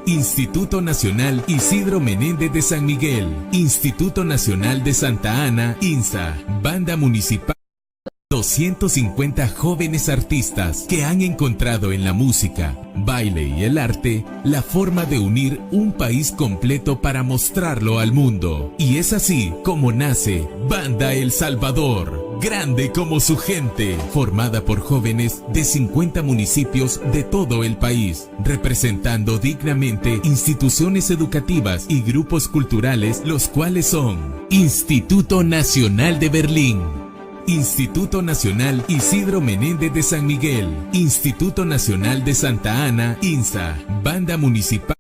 Instituto Nacional Isidro Menéndez de San Miguel, Instituto Nacional de Santa Ana, INSA, Banda Municipal. 250 jóvenes artistas que han encontrado en la música, baile y el arte la forma de unir un país completo para mostrarlo al mundo. Y es así como nace Banda El Salvador, grande como su gente, formada por jóvenes de 50 municipios de todo el país, representando dignamente instituciones educativas y grupos culturales, los cuales son Instituto Nacional de Berlín, Instituto Nacional Isidro Menéndez de San Miguel, Instituto Nacional de Santa Ana, INSA, Banda Municipal.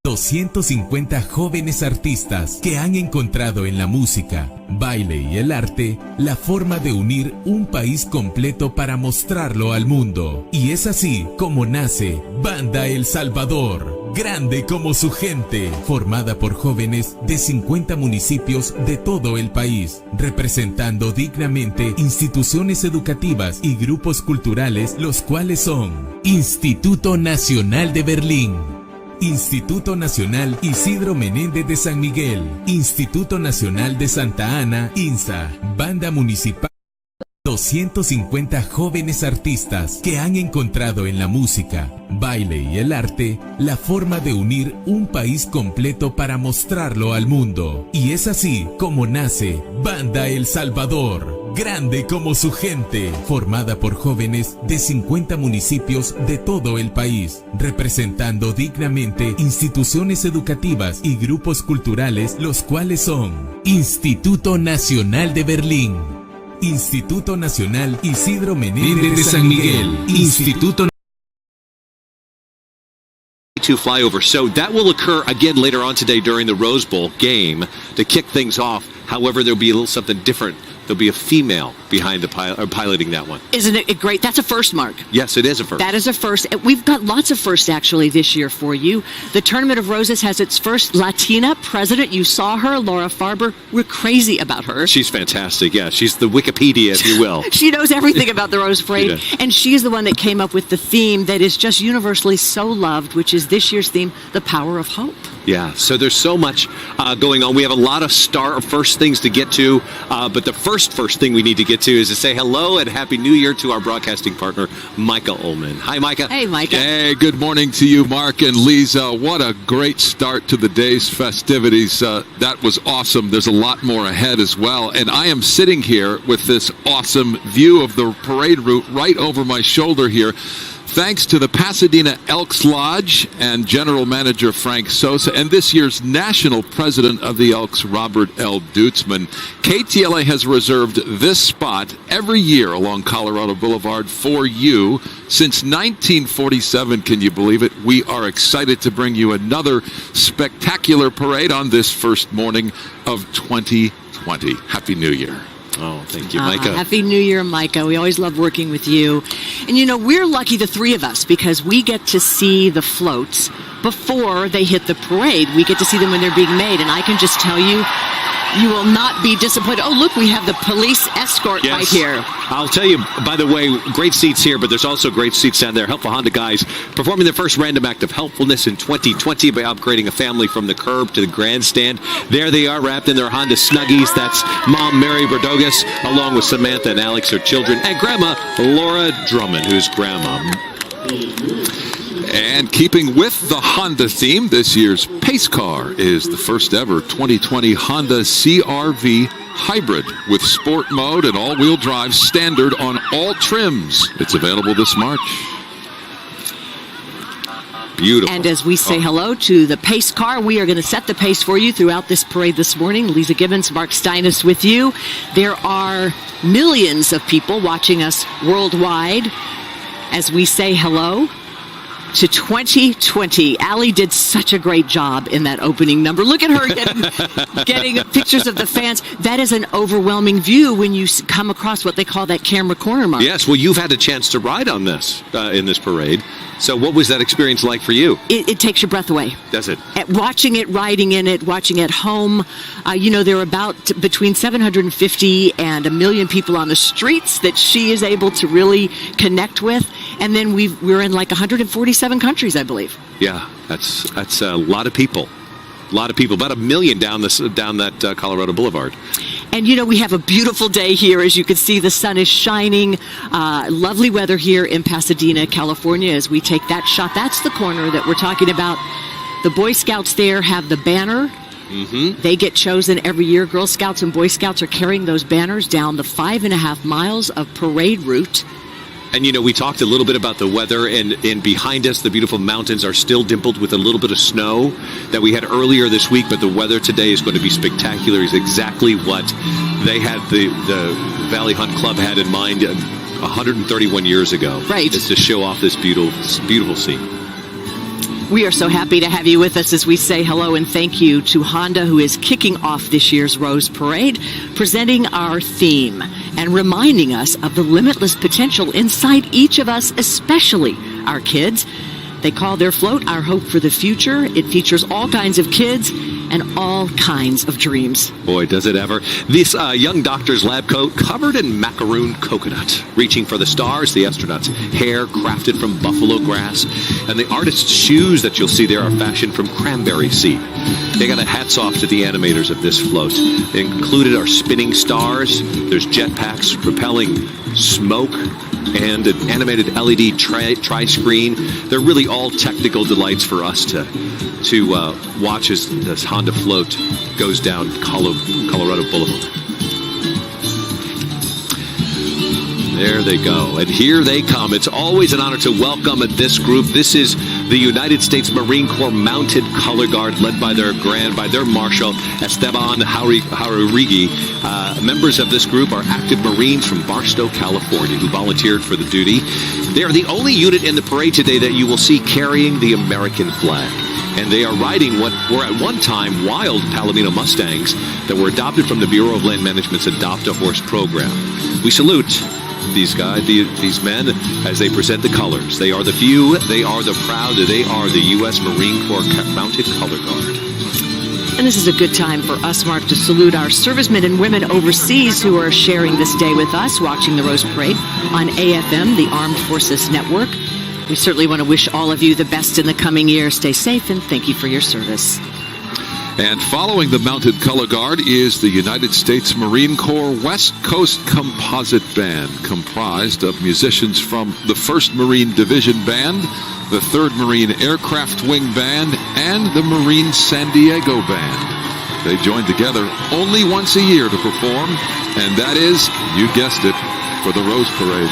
250 jóvenes artistas que han encontrado en la música, baile y el arte la forma de unir un país completo para mostrarlo al mundo. Y es así como nace Banda El Salvador, grande como su gente, formada por jóvenes de 50 municipios de todo el país, representando dignamente instituciones educativas y grupos culturales, los cuales son Instituto Nacional de Berlín, Instituto Nacional Isidro Menéndez de San Miguel, Instituto Nacional de Santa Ana, INSA, Banda Municipal. 250 jóvenes artistas que han encontrado en la música, baile y el arte la forma de unir un país completo para mostrarlo al mundo. Y es así como nace Banda El Salvador, grande como su gente, formada por jóvenes de 50 municipios de todo el país, representando dignamente instituciones educativas y grupos culturales, los cuales son Instituto Nacional de Berlín, Instituto Nacional Isidro Menéndez de San Miguel, Instituto to fly over. So that will occur again later on today during the Rose Bowl game to kick things off. However, there'll be a little something different. There'll be a female behind the piloting that one. Isn't it great? That's a first, Mark. Yes, it is a first. That is a first. We've got lots of firsts actually this year for you. The Tournament of Roses has its first Latina president. You saw her, Laura Farber. We're crazy about her. She's fantastic. Yeah, she's the Wikipedia, if you will. She knows everything about the Rose Parade. And she is the one that came up with the theme that is just universally so loved, which is this year's theme, The Power of Hope. Yeah, so there's so much going on. We have a lot of first things to get to, but the first thing we need to get to is to say hello and Happy New Year to our broadcasting partner, Micah Ullman. Hi, Micah. Hey, Micah. Hey, good morning to you, Mark and Lisa. What a great start to the day's festivities. That was awesome. There's a lot more ahead as well. And I am sitting here with this awesome view of the parade route right over my shoulder here. Thanks to the Pasadena Elks Lodge and General Manager Frank Sosa and this year's National President of the Elks, Robert L. Dutzman, KTLA has reserved this spot every year along Colorado Boulevard for you since 1947. Can you believe it? We are excited to bring you another spectacular parade on this first morning of 2020. Happy New Year. Oh, thank you, Micah. Happy New Year, Micah. We always love working with you. And, you know, we're lucky, the three of us, because we get to see the floats before they hit the parade. We get to see them when they're being made. And I can just tell you, you will not be disappointed. Oh, look, we have the police escort right here. I'll tell you, by the way, great seats here, but there's also great seats down there. Helpful Honda guys performing their first random act of helpfulness in 2020 by upgrading a family from the curb to the grandstand. There they are, wrapped in their Honda Snuggies. That's Mom Mary Berdogas, along with Samantha and Alex, her children, and Grandma Laura Drummond, who's Grandma. And keeping with the Honda theme, this year's pace car is the first ever 2020 Honda CRV Hybrid with sport mode and all-wheel drive standard on all trims. It's available this March. Beautiful. And as we say hello to the pace car, we are going to set the pace for you throughout this parade this morning. Lisa Gibbons, Mark Steinis with you. There are millions of people watching us worldwide as we say hello to 2020. Allie did such a great job in that opening number. Look at her getting pictures of the fans. That is an overwhelming view when you come across what they call that camera corner, Mark. Yes, well, you've had a chance to ride on this in this parade. So what was that experience like for you? It takes your breath away. Does it? Watching it, riding in it, watching at home. There are about between 750 and 1 million people on the streets that she is able to really connect with. And then we're in like 147 countries, I believe. Yeah. That's a lot of people. A lot of people, about 1 million down that Colorado Boulevard. And, you know, we have a beautiful day here. As you can see, the sun is shining. Lovely weather here in Pasadena, California, as we take that shot. That's the corner that we're talking about. The Boy Scouts there have the banner. Mm-hmm. They get chosen every year. Girl Scouts and Boy Scouts are carrying those banners down the 5.5 miles of parade route. And, you know, we talked a little bit about the weather, and behind us, the beautiful mountains are still dimpled with a little bit of snow that we had earlier this week, but the weather today is going to be spectacular. It's exactly what they had, the Valley Hunt Club had in mind 131 years ago. Right. Is to show off this beautiful scene. We are so happy to have you with us as we say hello and thank you to Honda, who is kicking off this year's Rose Parade, presenting our theme and reminding us of the limitless potential inside each of us, especially our kids. They call their float Our Hope for the Future. It features all kinds of kids and all kinds of dreams. Boy, does it ever. This young doctor's lab coat covered in macaroon coconut. Reaching for the stars, the astronaut's hair crafted from buffalo grass. And the artist's shoes that you'll see there are fashioned from cranberry seed. They got a hats off to the animators of this float. They included our spinning stars. There's jetpacks propelling smoke and an animated LED tri-screen. They're really all technical delights for us to watch as this Honda float goes down Colorado Boulevard. There they go. And here they come. It's always an honor to welcome this group. This is the United States Marine Corps Mounted Color Guard, led by their Marshal, Esteban Jauregui. Members of this group are active Marines from Barstow, California, who volunteered for the duty. They are the only unit in the parade today that you will see carrying the American flag. And they are riding what were at one time wild Palomino Mustangs that were adopted from the Bureau of Land Management's Adopt a Horse program. We salute these guys, these men, as they present the colors. They are the few, they are the proud, they are the U.S. Marine Corps Mounted Color Guard. And this is a good time for us, Mark, to salute our servicemen and women overseas who are sharing this day with us, watching the Rose Parade on AFM, the Armed Forces Network. We certainly want to wish all of you the best in the coming year. Stay safe, and thank you for your service. And following the Mounted Color Guard is the United States Marine Corps West Coast Composite Band, comprised of musicians from the 1st Marine Division Band, the 3rd Marine Aircraft Wing Band, and the Marine San Diego Band. They join together only once a year to perform, and that is, you guessed it, for the Rose Parade.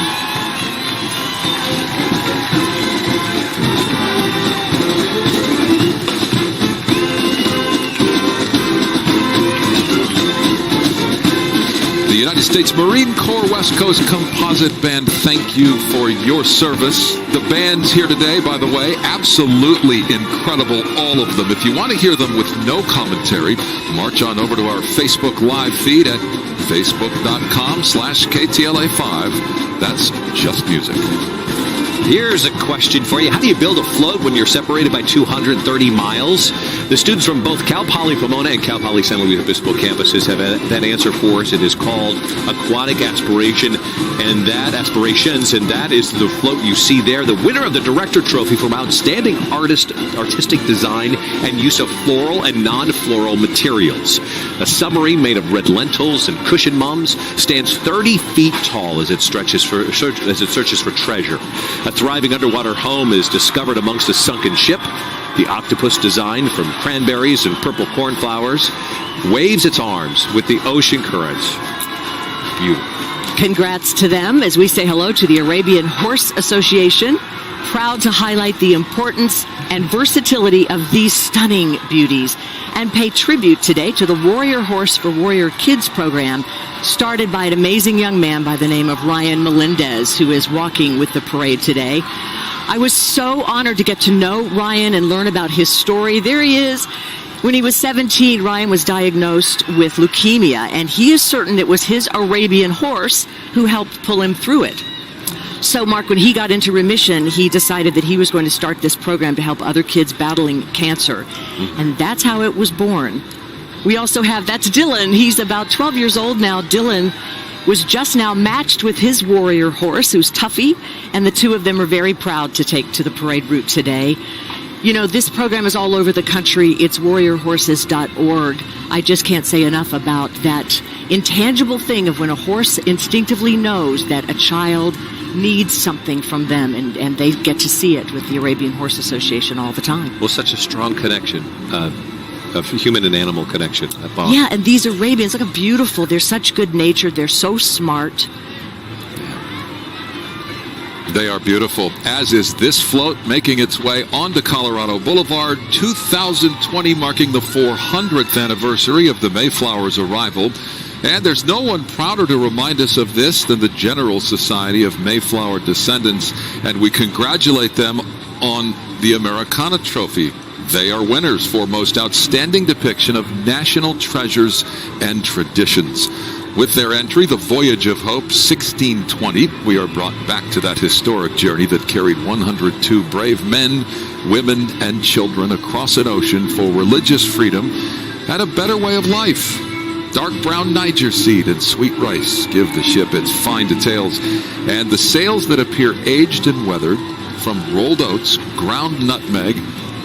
The United States Marine Corps West Coast Composite Band, thank you for your service. The bands here today, by the way, absolutely incredible, all of them. If you want to hear them with no commentary, march on over to our Facebook live feed at facebook.com/KTLA5. That's just music. Here's a question for you. How do you build a float when you're separated by 230 miles? The students from both Cal Poly Pomona and Cal Poly San Luis Obispo campuses have that answer for us. It is called Aquatic Aspiration, and that is the float you see there. The winner of the Director Trophy for Outstanding Artistic Design and use of floral and non-floral materials. A submarine made of red lentils and cushion mums stands 30 feet tall as it searches for treasure. A thriving underwater home is discovered amongst a sunken ship. The octopus, designed from cranberries and purple cornflowers, waves its arms with the ocean currents. Beautiful. Congrats to them as we say hello to the Arabian Horse Association, proud to highlight the importance and versatility of these stunning beauties, and pay tribute today to the Warrior Horse for Warrior Kids program, started by an amazing young man by the name of Ryan Melendez, who is walking with the parade today. I was so honored to get to know Ryan and learn about his story. There he is. When he was 17, Ryan was diagnosed with leukemia, and he is certain it was his Arabian horse who helped pull him through it. So, Mark, when he got into remission, he decided that he was going to start this program to help other kids battling cancer. And that's how it was born. We also have, that's Dylan. He's about 12 years old now. Dylan was just now matched with his warrior horse, who's Tuffy, and the two of them are very proud to take to the parade route today. You know, this program is all over the country. It's warriorhorses.org. I just can't say enough about that intangible thing of when a horse instinctively knows that a child needs something from them, and they get to see it with the Arabian Horse Association all the time. Well, such a strong connection, of human and animal connection. Yeah, and these Arabians, look how beautiful. They're such good natured. They're so smart. They are beautiful, as is this float making its way onto Colorado Boulevard, 2020, marking the 400th anniversary of the Mayflower's arrival. And there's no one prouder to remind us of this than the General Society of Mayflower Descendants, and we congratulate them on the Americana Trophy. They are winners for Most Outstanding Depiction of National Treasures and Traditions. With their entry, The Voyage of Hope 1620, we are brought back to that historic journey that carried 102 brave men, women, and children across an ocean for religious freedom and a better way of life. Dark brown Niger seed and sweet rice give the ship its fine details, and the sails that appear aged and weathered from rolled oats, ground nutmeg,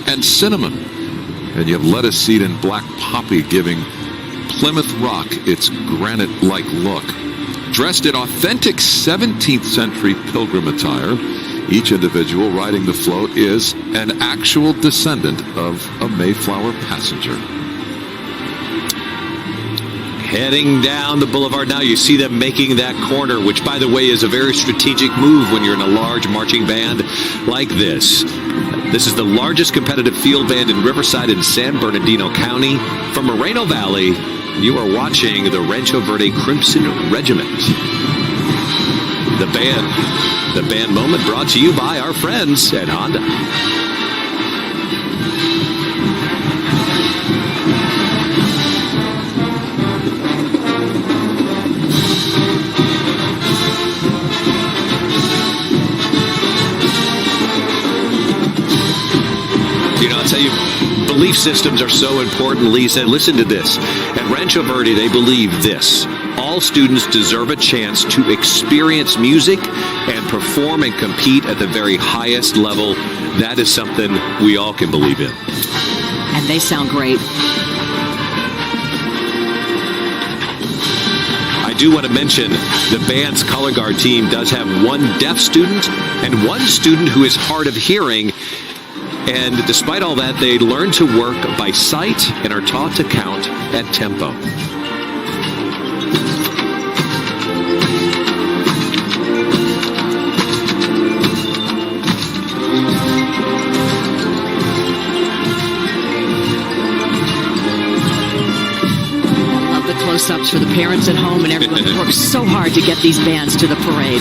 and cinnamon. And you have lettuce seed and black poppy giving Plymouth Rock its granite-like look. Dressed in authentic 17th century pilgrim attire, each individual riding the float is an actual descendant of a Mayflower passenger. Heading down the boulevard now, you see them making that corner, which, by the way, is a very strategic move when you're in a large marching band like this. This is the largest competitive field band in Riverside and San Bernardino County. From Moreno Valley, you are watching the Rancho Verde Crimson Regiment. The band moment brought to you by our friends at Honda. You know, I'll tell you, belief systems are so important, Lisa. Listen to this. At Rancho Verde, they believe this: all students deserve a chance to experience music and perform and compete at the very highest level. That is something we all can believe in. And they sound great. I do want to mention the band's color guard team does have one deaf student and one student who is hard of hearing. And despite all that, they learn to work by sight and are taught to count at tempo. Love the close-ups for the parents at home and everyone who works so hard to get these bands to the parade.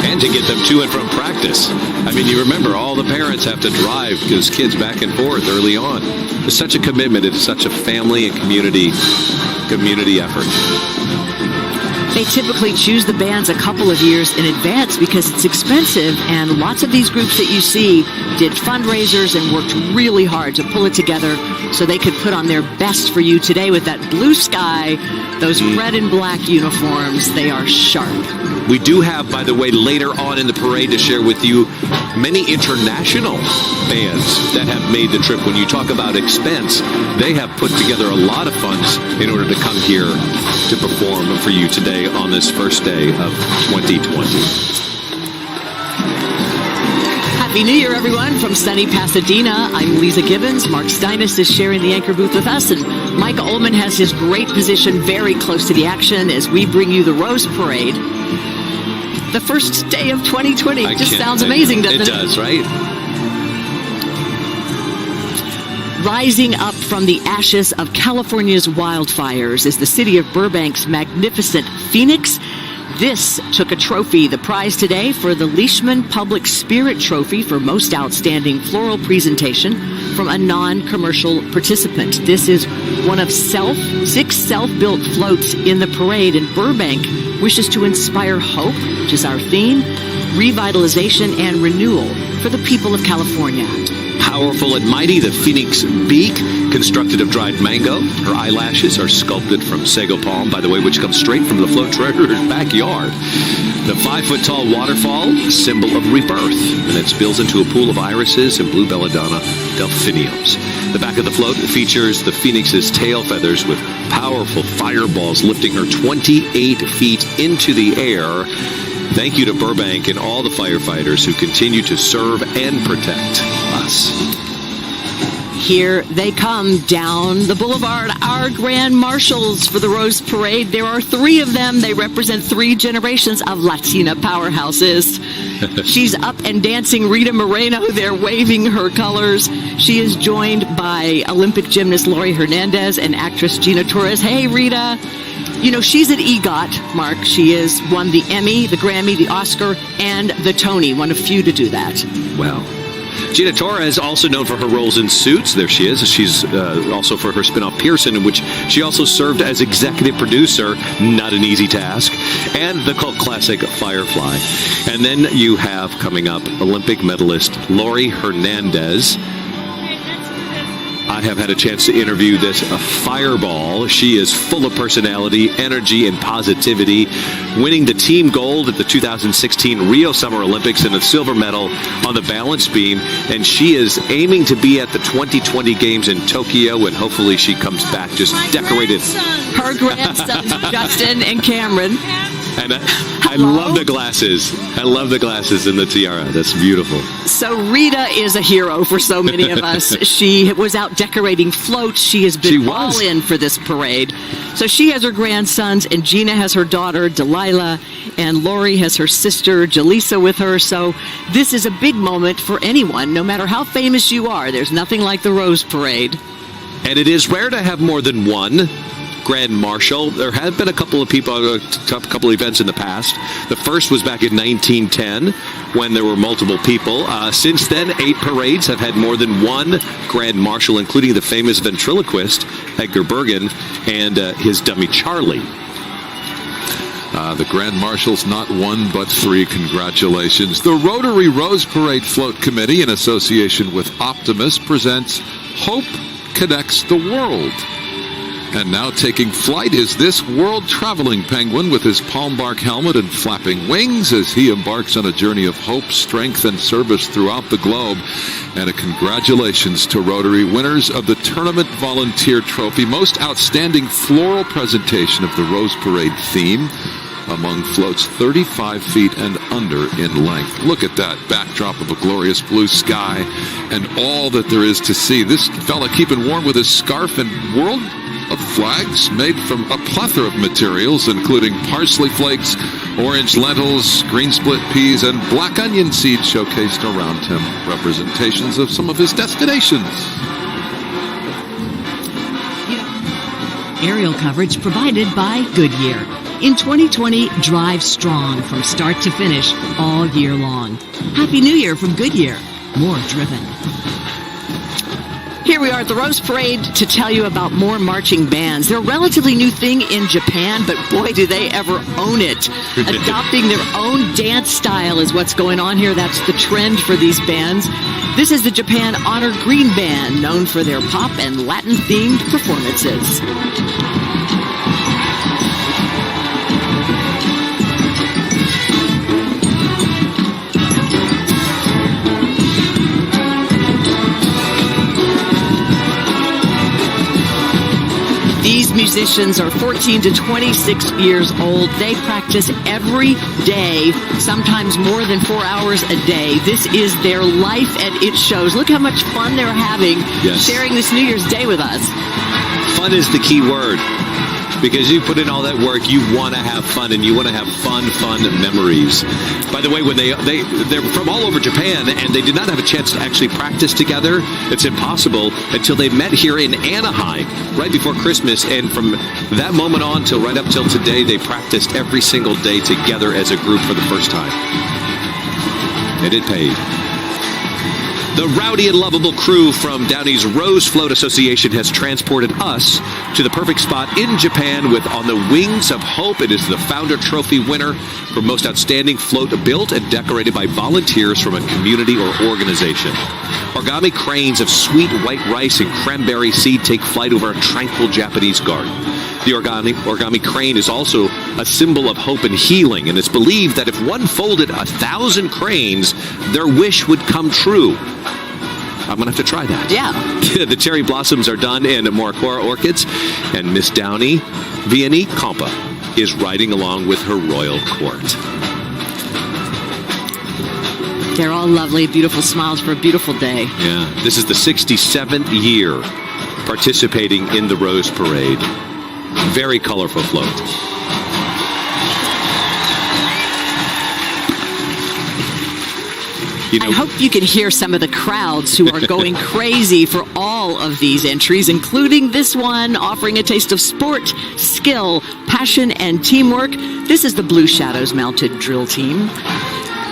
And to get them to and from practice. I mean, you remember, all the parents have to drive those kids back and forth early on. It's such a commitment. It's such a family and community effort. They typically choose the bands a couple of years in advance because it's expensive, and lots of these groups that you see did fundraisers and worked really hard to pull it together so they could put on their best for you today with that blue sky, those red and black uniforms. They are sharp. We do have, by the way, later on in the parade to share with you many international bands that have made the trip. When you talk about expense, they have put together a lot of funds in order to come here to perform for you today on this first day of 2020. Happy New Year, everyone, from sunny Pasadena. I'm Lisa Gibbons. Mark Steinis is sharing the anchor booth with us, and Mike Ullman has his great position very close to the action as we bring you the Rose Parade. The first day of 2020. It just sounds amazing, doesn't it? It does, right? Rising up from the ashes of California's wildfires is the city of Burbank's magnificent Phoenix. This took a trophy, the prize today for the Leishman Public Spirit Trophy for Most Outstanding Floral Presentation from a non-commercial participant. This is one of 6 self-built floats in the parade, and Burbank wishes to inspire hope, which is our theme, revitalization, and renewal for the people of California. Powerful and mighty, the phoenix beak, constructed of dried mango. Her eyelashes are sculpted from sago palm, by the way, which comes straight from the float treasurer's backyard. The 5-foot-tall waterfall, symbol of rebirth, and it spills into a pool of irises and blue belladonna delphiniums. The back of the float features the phoenix's tail feathers with powerful fireballs lifting her 28 feet into the air. Thank you to Burbank and all the firefighters who continue to serve and protect us. Here they come down the boulevard, our grand marshals for the Rose Parade. There are 3 of them. They represent 3 generations of Latina powerhouses. She's up and dancing Rita Moreno. They're waving her colors. She is joined by Olympic gymnast Laurie Hernandez and actress Gina Torres. Hey, Rita. You know, she's at EGOT, Mark. She has won the Emmy, the Grammy, the Oscar, and the Tony. One of few to do that. Well, Gina Torres, also known for her roles in Suits. There she is. She's also for her spin-off Pearson, in which she also served as executive producer. Not an easy task. And the cult classic Firefly. And then you have, coming up, Olympic medalist Laurie Hernandez. I have had a chance to interview this fireball. She is full of personality, energy, and positivity, winning the team gold at the 2016 Rio Summer Olympics and a silver medal on the balance beam. And she is aiming to be at the 2020 Games in Tokyo, and hopefully she comes back just decorated. Her grandsons, Justin and Cameron. And I love the glasses. I love the glasses and the tiara. That's beautiful. So Rita is a hero for so many of us. She was out decorating floats. She has been all in for this parade. So she has her grandsons, and Gina has her daughter, Delilah, and Laurie has her sister, Jaleesa, with her. So this is a big moment for anyone, no matter how famous you are. There's nothing like the Rose Parade. And it is rare to have more than one Grand Marshal. There have been a couple of people, a couple of events in the past. The first was back in 1910 when there were multiple people. Since then, 8 parades have had more than one Grand Marshal, including the famous ventriloquist Edgar Bergen and his dummy Charlie. The Grand Marshals, not 1 but 3. Congratulations. The Rotary Rose Parade Float Committee, in association with Optimus, presents Hope Connects the World. And now taking flight is this world-traveling penguin with his palm bark helmet and flapping wings as he embarks on a journey of hope, strength, and service throughout the globe. And a congratulations to Rotary, winners of the Tournament Volunteer Trophy, most outstanding floral presentation of the Rose Parade theme, among floats 35 feet and under in length. Look at that backdrop of a glorious blue sky and all that there is to see. This fella keeping warm with his scarf and world of flags made from a plethora of materials, including parsley flakes, orange lentils, green split peas, and black onion seeds showcased around him, representations of some of his destinations. Aerial coverage provided by Goodyear. In 2020, drive strong from start to finish all year long. Happy New Year from Goodyear. More driven. Here we are at the Rose Parade to tell you about more marching bands. They're a relatively new thing in Japan, but boy, do they ever own it. Adopting their own dance style is what's going on here. That's the trend for these bands. This is the Japan Honor Green Band, known for their pop and Latin-themed performances. These musicians are 14 to 26 years old. They practice every day, sometimes more than 4 hours a day. This is their life, and it shows. Look how much fun they're having sharing this New Year's Day with us. Fun is the key word. Because you put in all that work, you want to have fun, and you want to have fun memories. By the way, when they're from all over Japan, and they did not have a chance to actually practice together. It's impossible until they met here in Anaheim right before Christmas, and from that moment on till right up till today, they practiced every single day together as a group for the first time. And it paid. The rowdy and lovable crew from Downey's Rose Float Association has transported us to the perfect spot in Japan with On the Wings of Hope. It is the Founder Trophy winner for Most Outstanding Float built and decorated by volunteers from a community or organization. Origami cranes of sweet white rice and cranberry seed take flight over a tranquil Japanese garden. The origami crane is also a symbol of hope and healing, and it's believed that if one folded 1,000 cranes, their wish would come true. I'm going to have to try that. Yeah. The cherry blossoms are done in Morocora orchids, and Miss Downey Vianney Compa is riding along with her royal court. They're all lovely, beautiful smiles for a beautiful day. Yeah, this is the 67th year participating in the Rose Parade. Very colorful float. I hope you can hear some of the crowds who are going crazy for all of these entries, including this one, offering a taste of sport, skill, passion, and teamwork. This is the Blue Shadows Mounted Drill Team.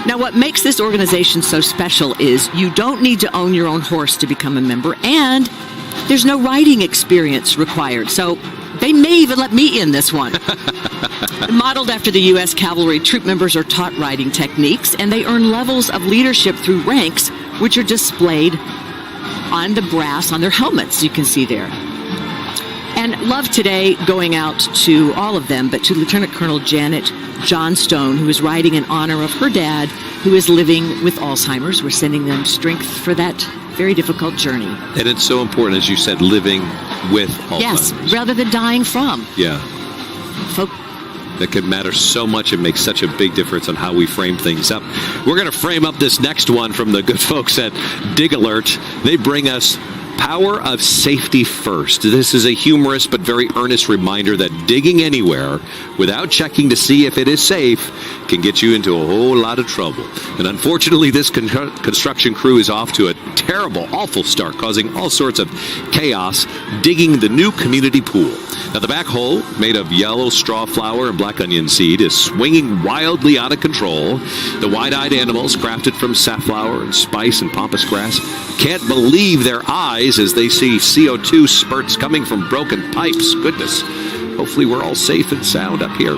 Now, what makes this organization so special is you don't need to own your own horse to become a member, and there's no riding experience required. So they may even let me in this one. Modeled after the U.S. Cavalry, troop members are taught riding techniques, and they earn levels of leadership through ranks, which are displayed on the brass on their helmets, you can see there. And love today going out to all of them, but to Lieutenant Colonel Janet Johnstone, who is riding in honor of her dad, who is living with Alzheimer's. We're sending them strength for that very difficult journey. And it's so important, as you said, living with Alzheimer's. Yes, rather than dying from. Yeah. That can matter so much and make such a big difference on how we frame things up. We're going to frame up this next one from the good folks at Dig Alert. They bring us Power of Safety First. This is a humorous but very earnest reminder that digging anywhere without checking to see if it is safe can get you into a whole lot of trouble. And unfortunately, this construction crew is off to a terrible, awful start, causing all sorts of chaos digging the new community pool. Now, the back hole, made of yellow straw flour and black onion seed, is swinging wildly out of control. The wide-eyed animals, crafted from safflower and spice and pampas grass, can't believe their eyes as they see CO2 spurts coming from broken pipes. Goodness. Hopefully we're all safe and sound up here.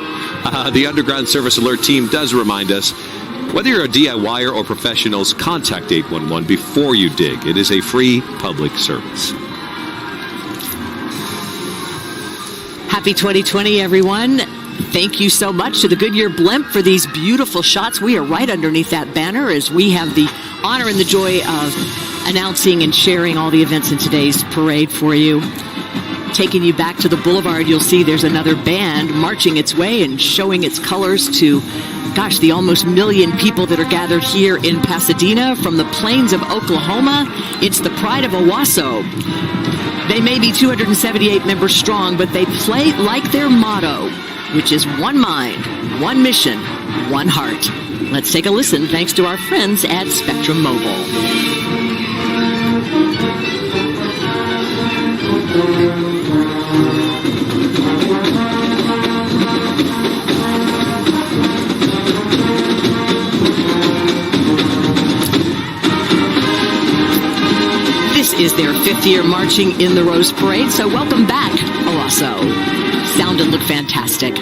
The Underground Service Alert team does remind us, whether you're a DIYer or professionals, contact 811 before you dig. It is a free public service. Happy 2020, everyone. Thank you so much to the Goodyear Blimp for these beautiful shots. We are right underneath that banner as we have the honor and the joy of announcing and sharing all the events in today's parade for you. Taking you back to the boulevard, you'll see there's another band marching its way and showing its colors to, gosh, the almost 1 million people that are gathered here in Pasadena from the plains of Oklahoma. It's the Pride of Owasso. They may be 278 members strong, but they play like their motto, which is one mind, one mission, one heart. Let's take a listen thanks to our friends at Spectrum Mobile. This is their 5th year marching in the Rose Parade, so welcome back, Owasso. Sound and look fantastic.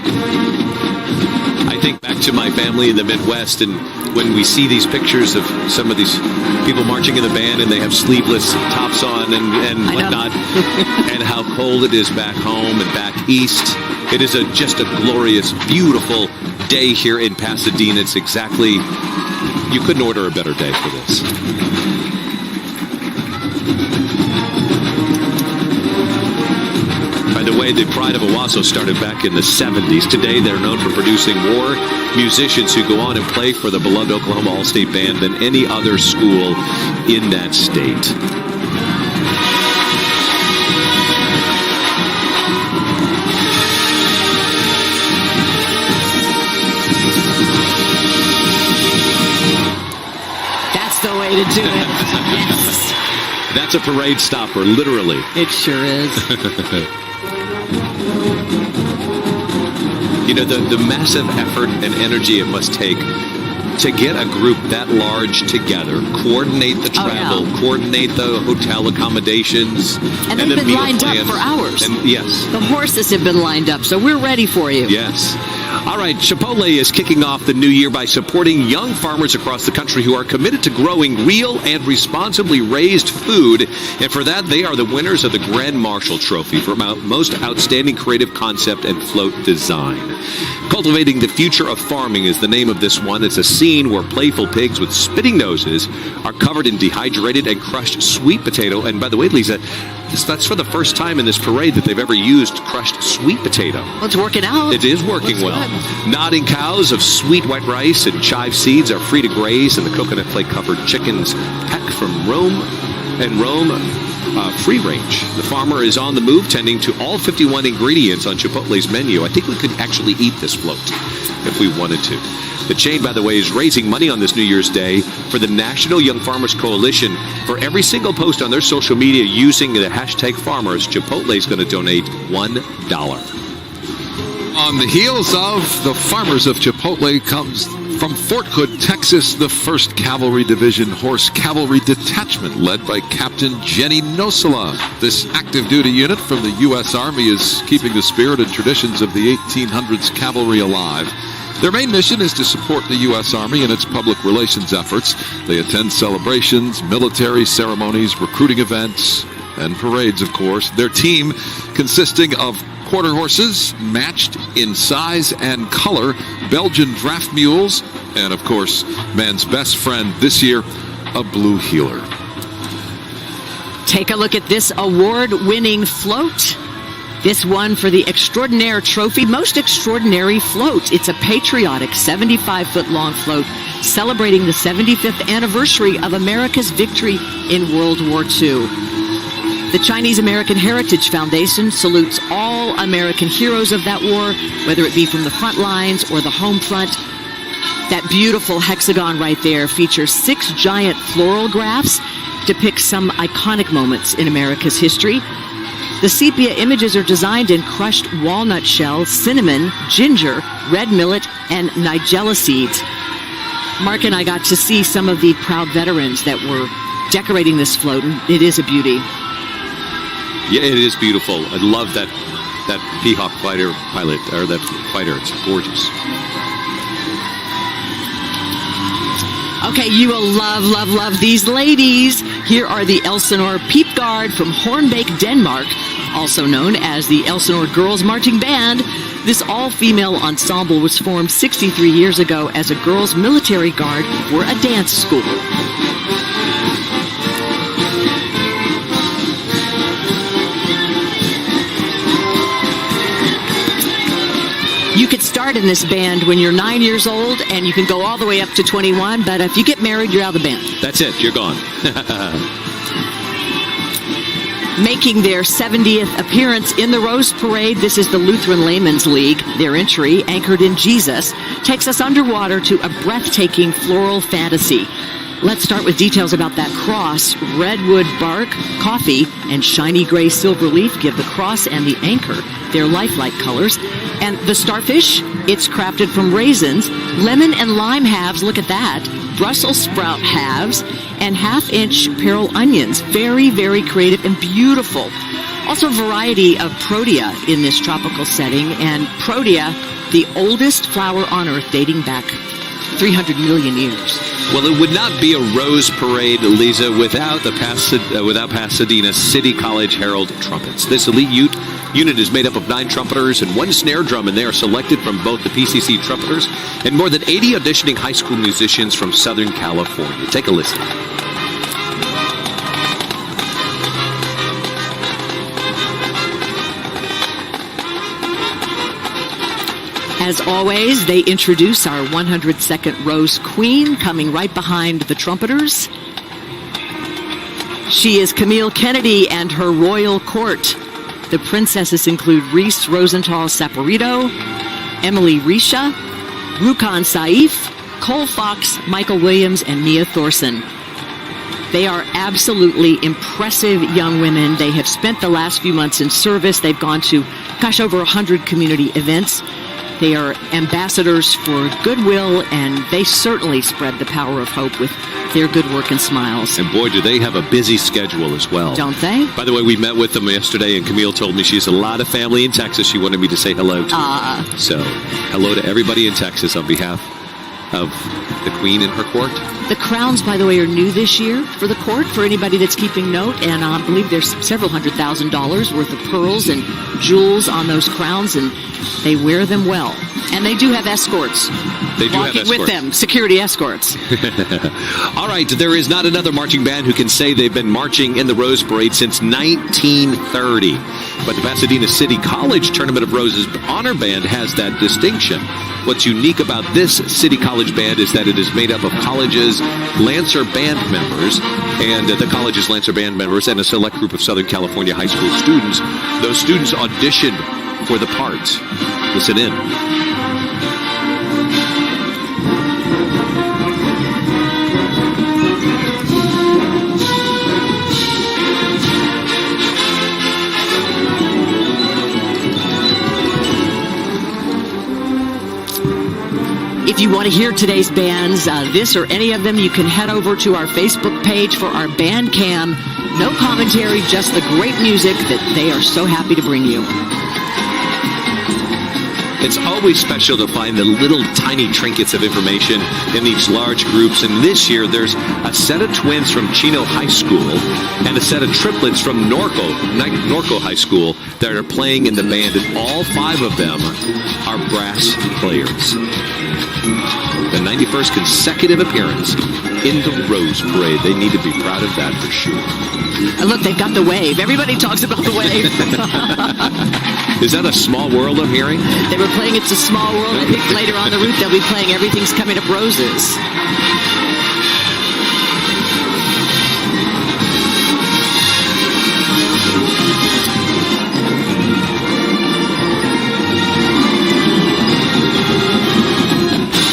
I think back to my family in the Midwest, and when we see these pictures of some of these people marching in the band and they have sleeveless tops on and whatnot, and how cold it is back home and back east. It is just a glorious, beautiful day here in Pasadena. It's exactly, you couldn't order a better day for this. By the way, the Pride of Owasso started back in the 70s. Today, they're known for producing more musicians who go on and play for the beloved Oklahoma All-State Band than any other school in that state. That's the way to do it. Yes. That's a parade stopper, literally. It sure is. You know, the massive effort and energy it must take to get a group that large together, coordinate the travel, coordinate the hotel accommodations, and they've been lined up for hours. And yes. The horses have been lined up, so we're ready for you. Yes. All right, Chipotle is kicking off the new year by supporting young farmers across the country who are committed to growing real and responsibly raised food. And for that, they are the winners of the Grand Marshal Trophy for Most Outstanding Creative Concept and Float Design. Cultivating the Future of Farming is the name of this one. It's a scene where playful pigs with spitting noses are covered in dehydrated and crushed sweet potato. And by the way, Lisa, that's for the first time in this parade that they've ever used crushed sweet potato. Well, it's working out. It is working well. Nodding cows of sweet white rice and chive seeds are free to graze, and the coconut flake-covered chickens peck from Rome free range. The farmer is on the move, tending to all 51 ingredients on Chipotle's menu. I think we could actually eat this float if we wanted to. The chain, by the way, is raising money on this New Year's Day for the National Young Farmers Coalition. For every single post on their social media using the hashtag farmers, Chipotle is going to donate $1. On the heels of the farmers of Chipotle comes from Fort Hood, Texas, the 1st Cavalry Division Horse Cavalry Detachment led by Captain Jenny Nosala. This active duty unit from the U.S. Army is keeping the spirit and traditions of the 1800s cavalry alive. Their main mission is to support the U.S. Army in its public relations efforts. They attend celebrations, military ceremonies, recruiting events, and parades, of course. Their team, consisting of quarter horses, matched in size and color, Belgian draft mules, and, of course, man's best friend this year, a blue heeler. Take a look at this award-winning float. This one for the Extraordinaire Trophy, Most Extraordinary Float. It's a patriotic 75-foot-long float celebrating the 75th anniversary of America's victory in World War II. The Chinese American Heritage Foundation salutes all American heroes of that war, whether it be from the front lines or the home front. That beautiful hexagon right there features 6 giant floral graphs, depicts some iconic moments in America's history. The sepia images are designed in crushed walnut shell, cinnamon, ginger, red millet, and nigella seeds. Mark and I got to see some of the proud veterans that were decorating this float, and it is a beauty. Yeah, it is beautiful. I love that Peacock fighter pilot, or that fighter. It's gorgeous. Okay, you will love, love, love these ladies. Here are the Elsinore Peep Guard from Hornbæk, Denmark, also known as the Elsinore Girls Marching Band. This all-female ensemble was formed 63 years ago as a girls' military guard for a dance school. You could start in this band when you're 9 years old, and you can go all the way up to 21, but if you get married, you're out of the band. That's it. You're gone. Making their 70th appearance in the Rose Parade, this is the Lutheran Laymen's League. Their entry, anchored in Jesus, takes us underwater to a breathtaking floral fantasy. Let's start with details about that cross. Redwood bark, coffee, and shiny gray silver leaf give the cross and the anchor their lifelike colors. And the starfish, it's crafted from raisins, lemon and lime halves, look at that, Brussels sprout halves, and half-inch pearl onions. Very, very creative and beautiful. Also a variety of protea in this tropical setting, and protea, the oldest flower on Earth, dating back 300 million years. Well, it would not be a Rose Parade, Lisa, without Pasadena City College Herald trumpets. This elite unit is made up of 9 trumpeters and 1 snare drum, and they are selected from both the PCC trumpeters and more than 80 auditioning high school musicians from Southern California. Take a listen. As always, they introduce our 102nd Rose Queen, coming right behind the trumpeters. She is Camille Kennedy and her royal court. The princesses include Reese Rosenthal Saporito, Emily Risha, Rukan Saif, Cole Fox, Michael Williams, and Mia Thorson. They are absolutely impressive young women. They have spent the last few months in service. They've gone to, over 100 community events. They are ambassadors for goodwill, and they certainly spread the power of hope with their good work and smiles. And boy, do they have a busy schedule as well. Don't they? By the way, we met with them yesterday, and Camille told me she has a lot of family in Texas she wanted me to say hello to. So, hello to everybody in Texas on behalf of the Queen and her court. The crowns, by the way, are new this year for the court, for anybody that's keeping note, and I believe there's several $100,000 worth of pearls and jewels on those crowns, and they wear them well. And they do have escorts. They do have escorts. Walking with them, security escorts. All right, there is not another marching band who can say they've been marching in the Rose Parade since 1930. But the Pasadena City College Tournament of Roses Honor Band has that distinction. What's unique about this City College Band is that it is made up of college's Lancer Band members, and the college's Lancer Band members and a select group of Southern California high school students. Those students auditioned for the parts. Listen in. If you want to hear today's bands, this or any of them, you can head over to our Facebook page for our band cam. No commentary, just the great music that they are so happy to bring you. It's always special to find the little tiny trinkets of information in these large groups. And this year, there's a set of twins from Chino High School and a set of triplets from Norco High School that are playing in the band. And all 5 of them are brass players. The 91st consecutive appearance in the Rose Parade. They need to be proud of that for sure. And look, they've got the wave. Everybody talks about the wave. Is that a Small World I'm hearing? They were playing It's a Small World. I think later on the route they'll be playing Everything's Coming Up Roses.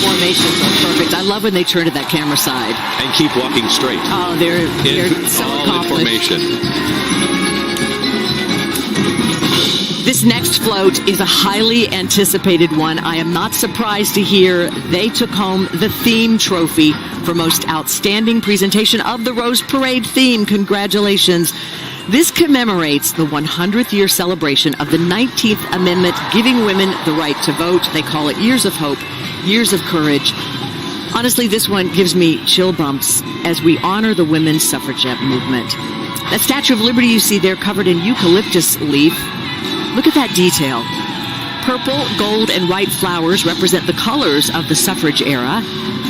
Formations are perfect. I love when they turn to that camera side. And keep walking straight. Oh, they're so accomplished. Formation. This next float is a highly anticipated one. I am not surprised to hear they took home the theme trophy for most outstanding presentation of the Rose Parade theme. Congratulations. This commemorates the 100th year celebration of the 19th Amendment, giving women the right to vote. They call it Years of Hope, Years of Courage. Honestly, this one gives me chill bumps as we honor the women's suffragette movement. That Statue of Liberty you see there covered in eucalyptus leaf. Look at that detail. Purple, gold, and white flowers represent the colors of the suffrage era.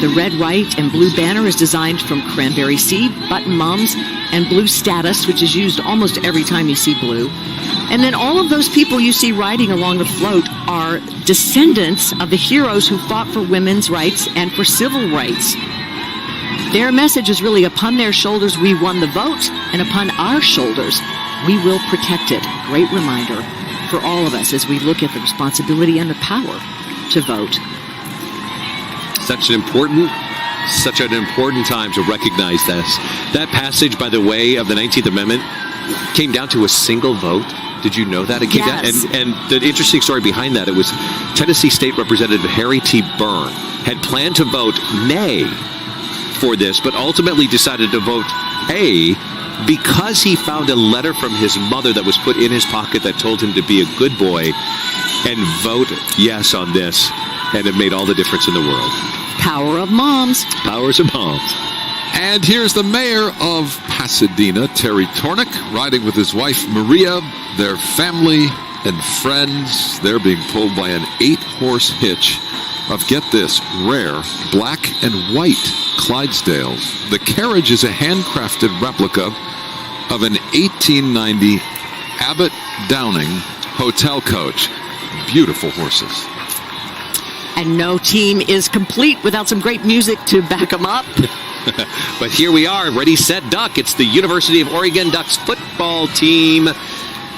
The red, white, and blue banner is designed from cranberry seed, button mums, and blue status, which is used almost every time you see blue. And then all of those people you see riding along the float are descendants of the heroes who fought for women's rights and for civil rights. Their message is really, upon their shoulders we won the vote, and upon our shoulders we will protect it. Great reminder for all of us as we look at the responsibility and the power to vote. Such an important time to recognize this. That passage, by the way, of the 19th Amendment came down to a single vote. Did you know that? It came down, and the interesting story behind that, it was Tennessee State Representative Harry T. Byrne had planned to vote nay for this, but ultimately decided to vote A because he found a letter from his mother that was put in his pocket that told him to be a good boy and vote yes on this. And it made all the difference in the world. Power of moms. Powers of moms. And here's the mayor of Pasadena, Terry Tornick, riding with his wife Maria, their family and friends. They're being pulled by an 8-horse hitch of, get this, rare black and white Clydesdales. The carriage is a handcrafted replica of an 1890 Abbott Downing hotel coach. Beautiful horses. And no team is complete without some great music to back them up. But here we are, ready, set, duck. It's the University of Oregon Ducks football team.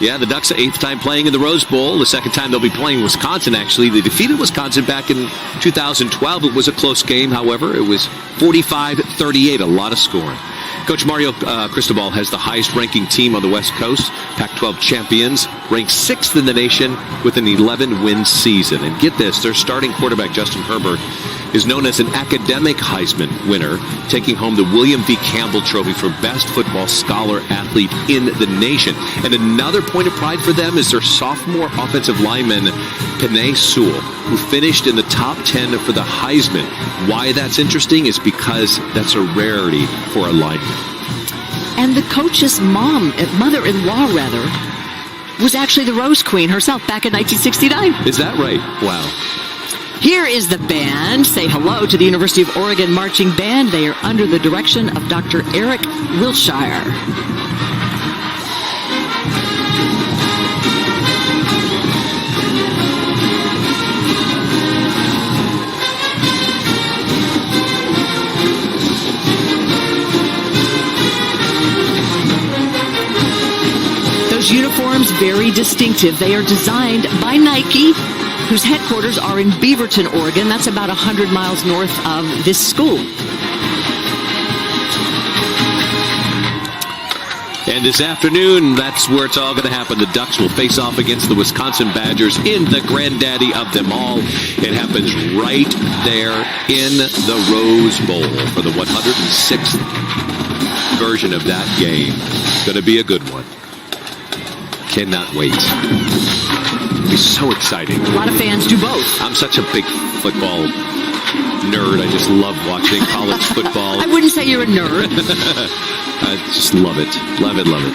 Yeah, the Ducks, 8th time playing in the Rose Bowl. The 2nd time they'll be playing Wisconsin, actually. They defeated Wisconsin back in 2012. It was a close game, however. It was 45-38, a lot of scoring. Coach Mario Cristobal has the highest-ranking team on the West Coast, Pac-12 champions, ranked 6th in the nation with an 11-win season. And get this, their starting quarterback, Justin Herbert, is known as an academic Heisman winner, taking home the William V. Campbell Trophy for Best Football Scholar Athlete in the nation. And another point of pride for them is their sophomore offensive lineman, Penei Sewell, who finished in the top 10 for the Heisman. Why that's interesting is because that's a rarity for a lineman. And the coach's mother-in-law, was actually the Rose Queen herself back in 1969. Is that right? Wow. Here is the band. Say hello to the University of Oregon Marching Band. They are under the direction of Dr. Eric Wilshire. Those uniforms, very distinctive. They are designed by Nike, whose headquarters are in Beaverton, Oregon. That's about 100 miles north of this school. And this afternoon, that's where it's all going to happen. The Ducks will face off against the Wisconsin Badgers in the granddaddy of them all. It happens right there in the Rose Bowl for the 106th version of that game. It's going to be a good one. Cannot wait. It'll be so exciting. A lot of fans do both. I'm such a big football nerd. I just love watching college football. I wouldn't say you're a nerd. I just love it. Love it, love it.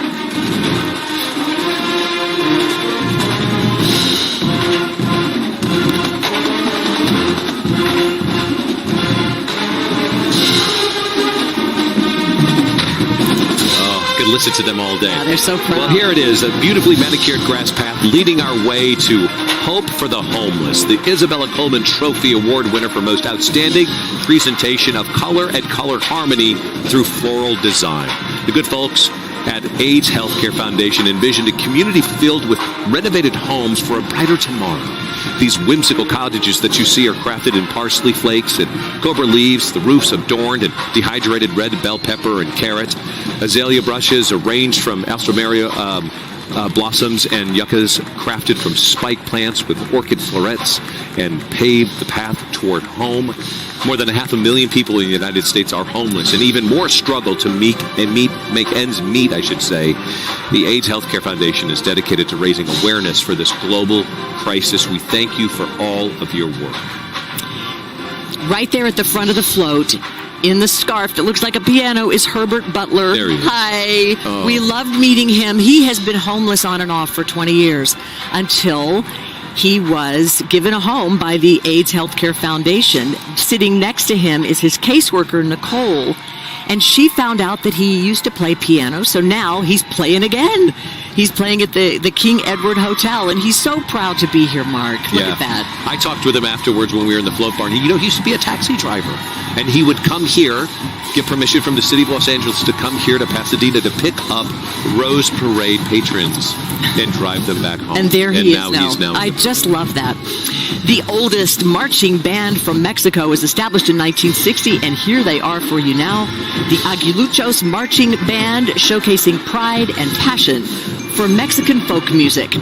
Listen to them all day. Yeah, they're so proud. Well, here it is, a beautifully manicured grass path leading our way to Hope for the Homeless, the Isabella Coleman Trophy Award winner for most outstanding presentation of color and color harmony through floral design. The good folks at AIDS Healthcare Foundation envisioned a community filled with renovated homes for a brighter tomorrow. These whimsical cottages that you see are crafted in parsley flakes and cobra leaves, the roofs adorned in dehydrated red bell pepper and carrot, azalea brushes arranged from alstroemeria blossoms and yuccas crafted from spike plants with orchid florets and pave the path toward home. More than 500,000 people in the United States are homeless, and even more struggle to make ends meet, I should say. The AIDS Healthcare Foundation is dedicated to raising awareness for this global crisis. We thank you for all of your work. Right there at the front of the float, in the scarf that looks like a piano, is Herbert Butler. There he is. Hi. Oh. We loved meeting him. He has been homeless on and off for 20 years until he was given a home by the AIDS Healthcare Foundation. Sitting next to him is his caseworker, Nicole, and she found out that he used to play piano, so now he's playing again. He's playing at the King Edward Hotel, and he's so proud to be here, Mark. Look at that. I talked with him afterwards when we were in the float barn. He used to be a taxi driver, and he would come here, get permission from the city of Los Angeles to come here to Pasadena to pick up Rose Parade patrons and drive them back home. And there he is now. He's now I just love that. The oldest marching band from Mexico was established in 1960, and here they are for you now. The Aguiluchos Marching Band, showcasing pride and passion for Mexican folk music.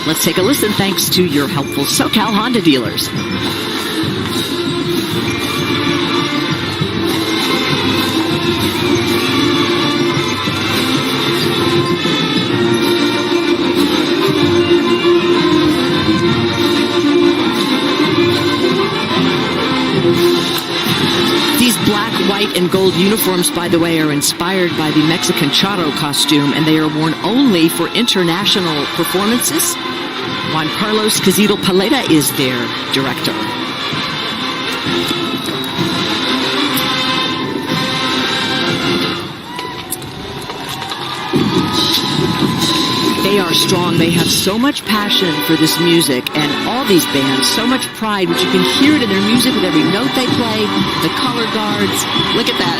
Let's take a listen thanks to your helpful SoCal Honda dealers. These black, white, and gold uniforms, by the way, are inspired by the Mexican charro costume, and they are worn only for international performances. Juan Carlos Cazito Paleta is their director. They are strong. They have so much passion for this music, and all these bands, so much pride, which you can hear it in their music with every note they play, the color guards. Look at that.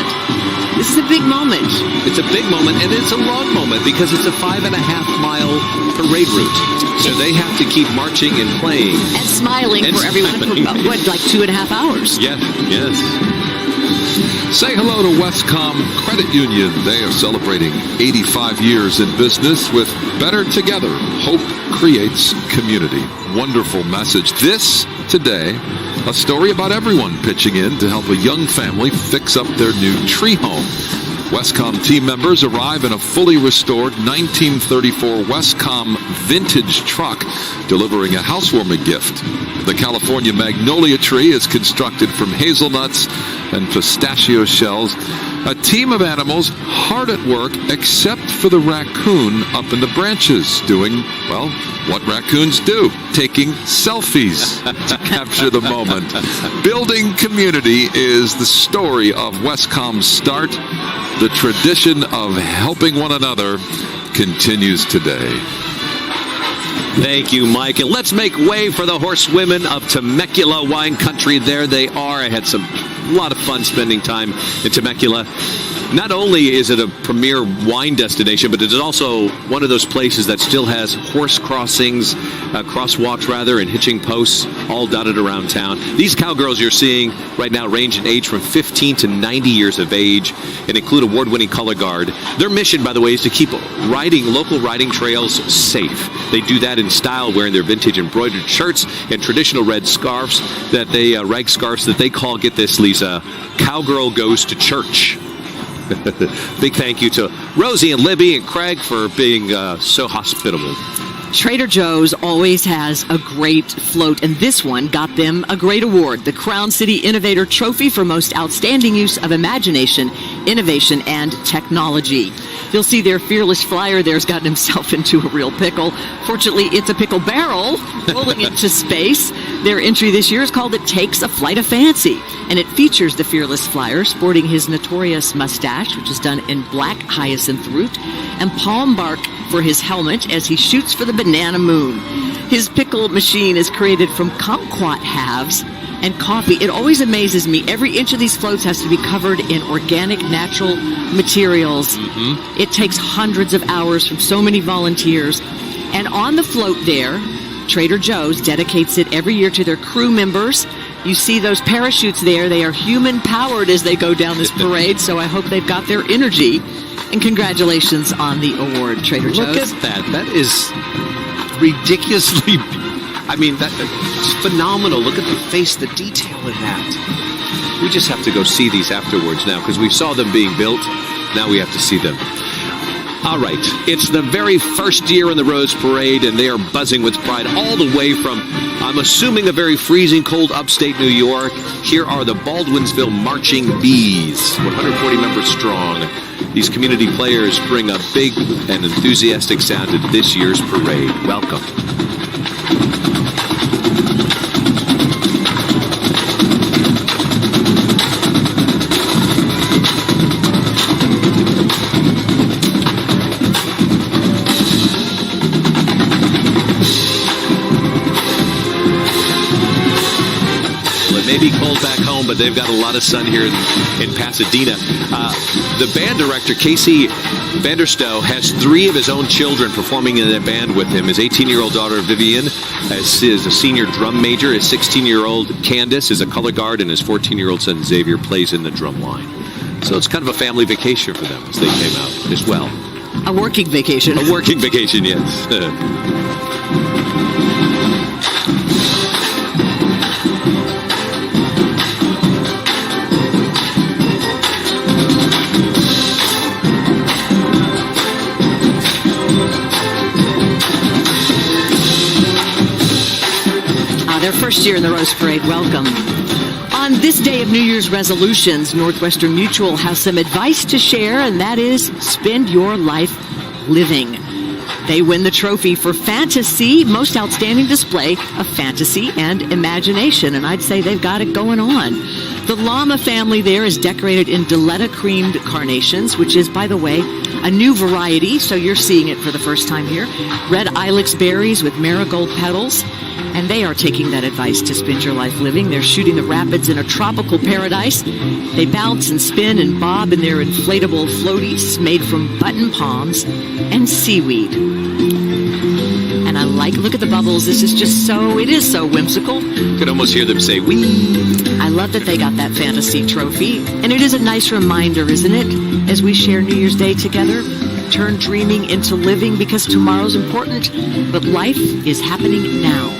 This is a big moment. It's a big moment, and it's a long moment because it's a 5.5-mile parade route. So they have to keep marching and playing. And smiling for everyone for, like 2.5 hours. Yes, yes. Say hello to Westcom Credit Union. They are celebrating 85 years in business with Better Together. Hope creates community. Wonderful message. This, today, a story about everyone pitching in to help a young family fix up their new tree home. Westcom team members arrive in a fully restored 1934 Westcom vintage truck, delivering a housewarming gift. The California magnolia tree is constructed from hazelnuts and pistachio shells. A team of animals hard at work except for the raccoon up in the branches, doing, well, what raccoons do, taking selfies to capture the moment. Building community is the story of Westcom's start. The tradition of helping one another continues today. Thank you, Mike. And let's make way for the horsewomen of Temecula wine country. There they are. I had a lot of fun spending time in Temecula. Not only is it a premier wine destination, but it is also one of those places that still has horse crossings, crosswalks rather, and hitching posts all dotted around town. These cowgirls you're seeing right now range in age from 15 to 90 years of age and include award-winning color guard. Their mission, by the way, is to keep local riding trails safe. They do that in style, wearing their vintage embroidered shirts and traditional red scarves rag scarves that they call, get this, Lisa, Cowgirl Goes to Church. Big thank you to Rosie and Libby and Craig for being so hospitable. Trader Joe's always has a great float, and this one got them a great award, the Crown City Innovator Trophy for Most Outstanding Use of Imagination, Innovation, and Technology. You'll see their fearless flyer there's gotten himself into a real pickle. Fortunately, it's a pickle barrel rolling into space. Their entry this year is called It Takes a Flight of Fancy, and it features the fearless flyer sporting his notorious mustache, which is done in black hyacinth root, and palm bark for his helmet as he shoots for the banana moon. His pickle machine is created from kumquat halves and coffee. It always amazes me. Every inch of these floats has to be covered in organic, natural materials. Mm-hmm. It takes hundreds of hours from so many volunteers. And on the float there, Trader Joe's dedicates it every year to their crew members. You see those parachutes there. They are human-powered as they go down this parade, so I hope they've got their energy. And congratulations on the award, Trader Joe's. Look at that. That is ridiculously... that's phenomenal. Look at the face, the detail in that. We just have to go see these afterwards now, because we saw them being built. Now we have to see them. All right. It's the very first year in the Rose Parade, and they are buzzing with pride all the way from, I'm assuming, a very freezing cold upstate New York. Here are the Baldwinsville Marching Bees, 140 members strong. These community players bring a big and enthusiastic sound to this year's parade. Welcome. It may be cold back home, but they've got a lot of sun here in Pasadena. The band director, Casey Vanderstow, has 3 of his own children performing in that band with him. His 18-year-old daughter, Vivian, is a senior drum major. His 16-year-old, Candace, is a color guard, and his 14-year-old son, Xavier, plays in the drum line. So it's kind of a family vacation for them as they came out as well. A working vacation. A working vacation, yes. Their first year in the Rose Parade. Welcome. On this day of New Year's resolutions, Northwestern Mutual has some advice to share, and that is spend your life living. They win the trophy for Fantasy, Most Outstanding Display of Fantasy and Imagination, and I'd say they've got it going on. The llama family there is decorated in Diletta creamed carnations, which is, by the way, a new variety, so you're seeing it for the first time here. Red ilex berries with marigold petals. And they are taking that advice to spend your life living. They're shooting the rapids in a tropical paradise. They bounce and spin and bob in their inflatable floaties made from button palms and seaweed. And I like Mike. Look at the bubbles. This is just it is so whimsical. You can almost hear them say, "Wee." I love that they got that fantasy trophy. And it is a nice reminder, isn't it? As we share New Year's Day together, turn dreaming into living, because tomorrow's important, but life is happening now.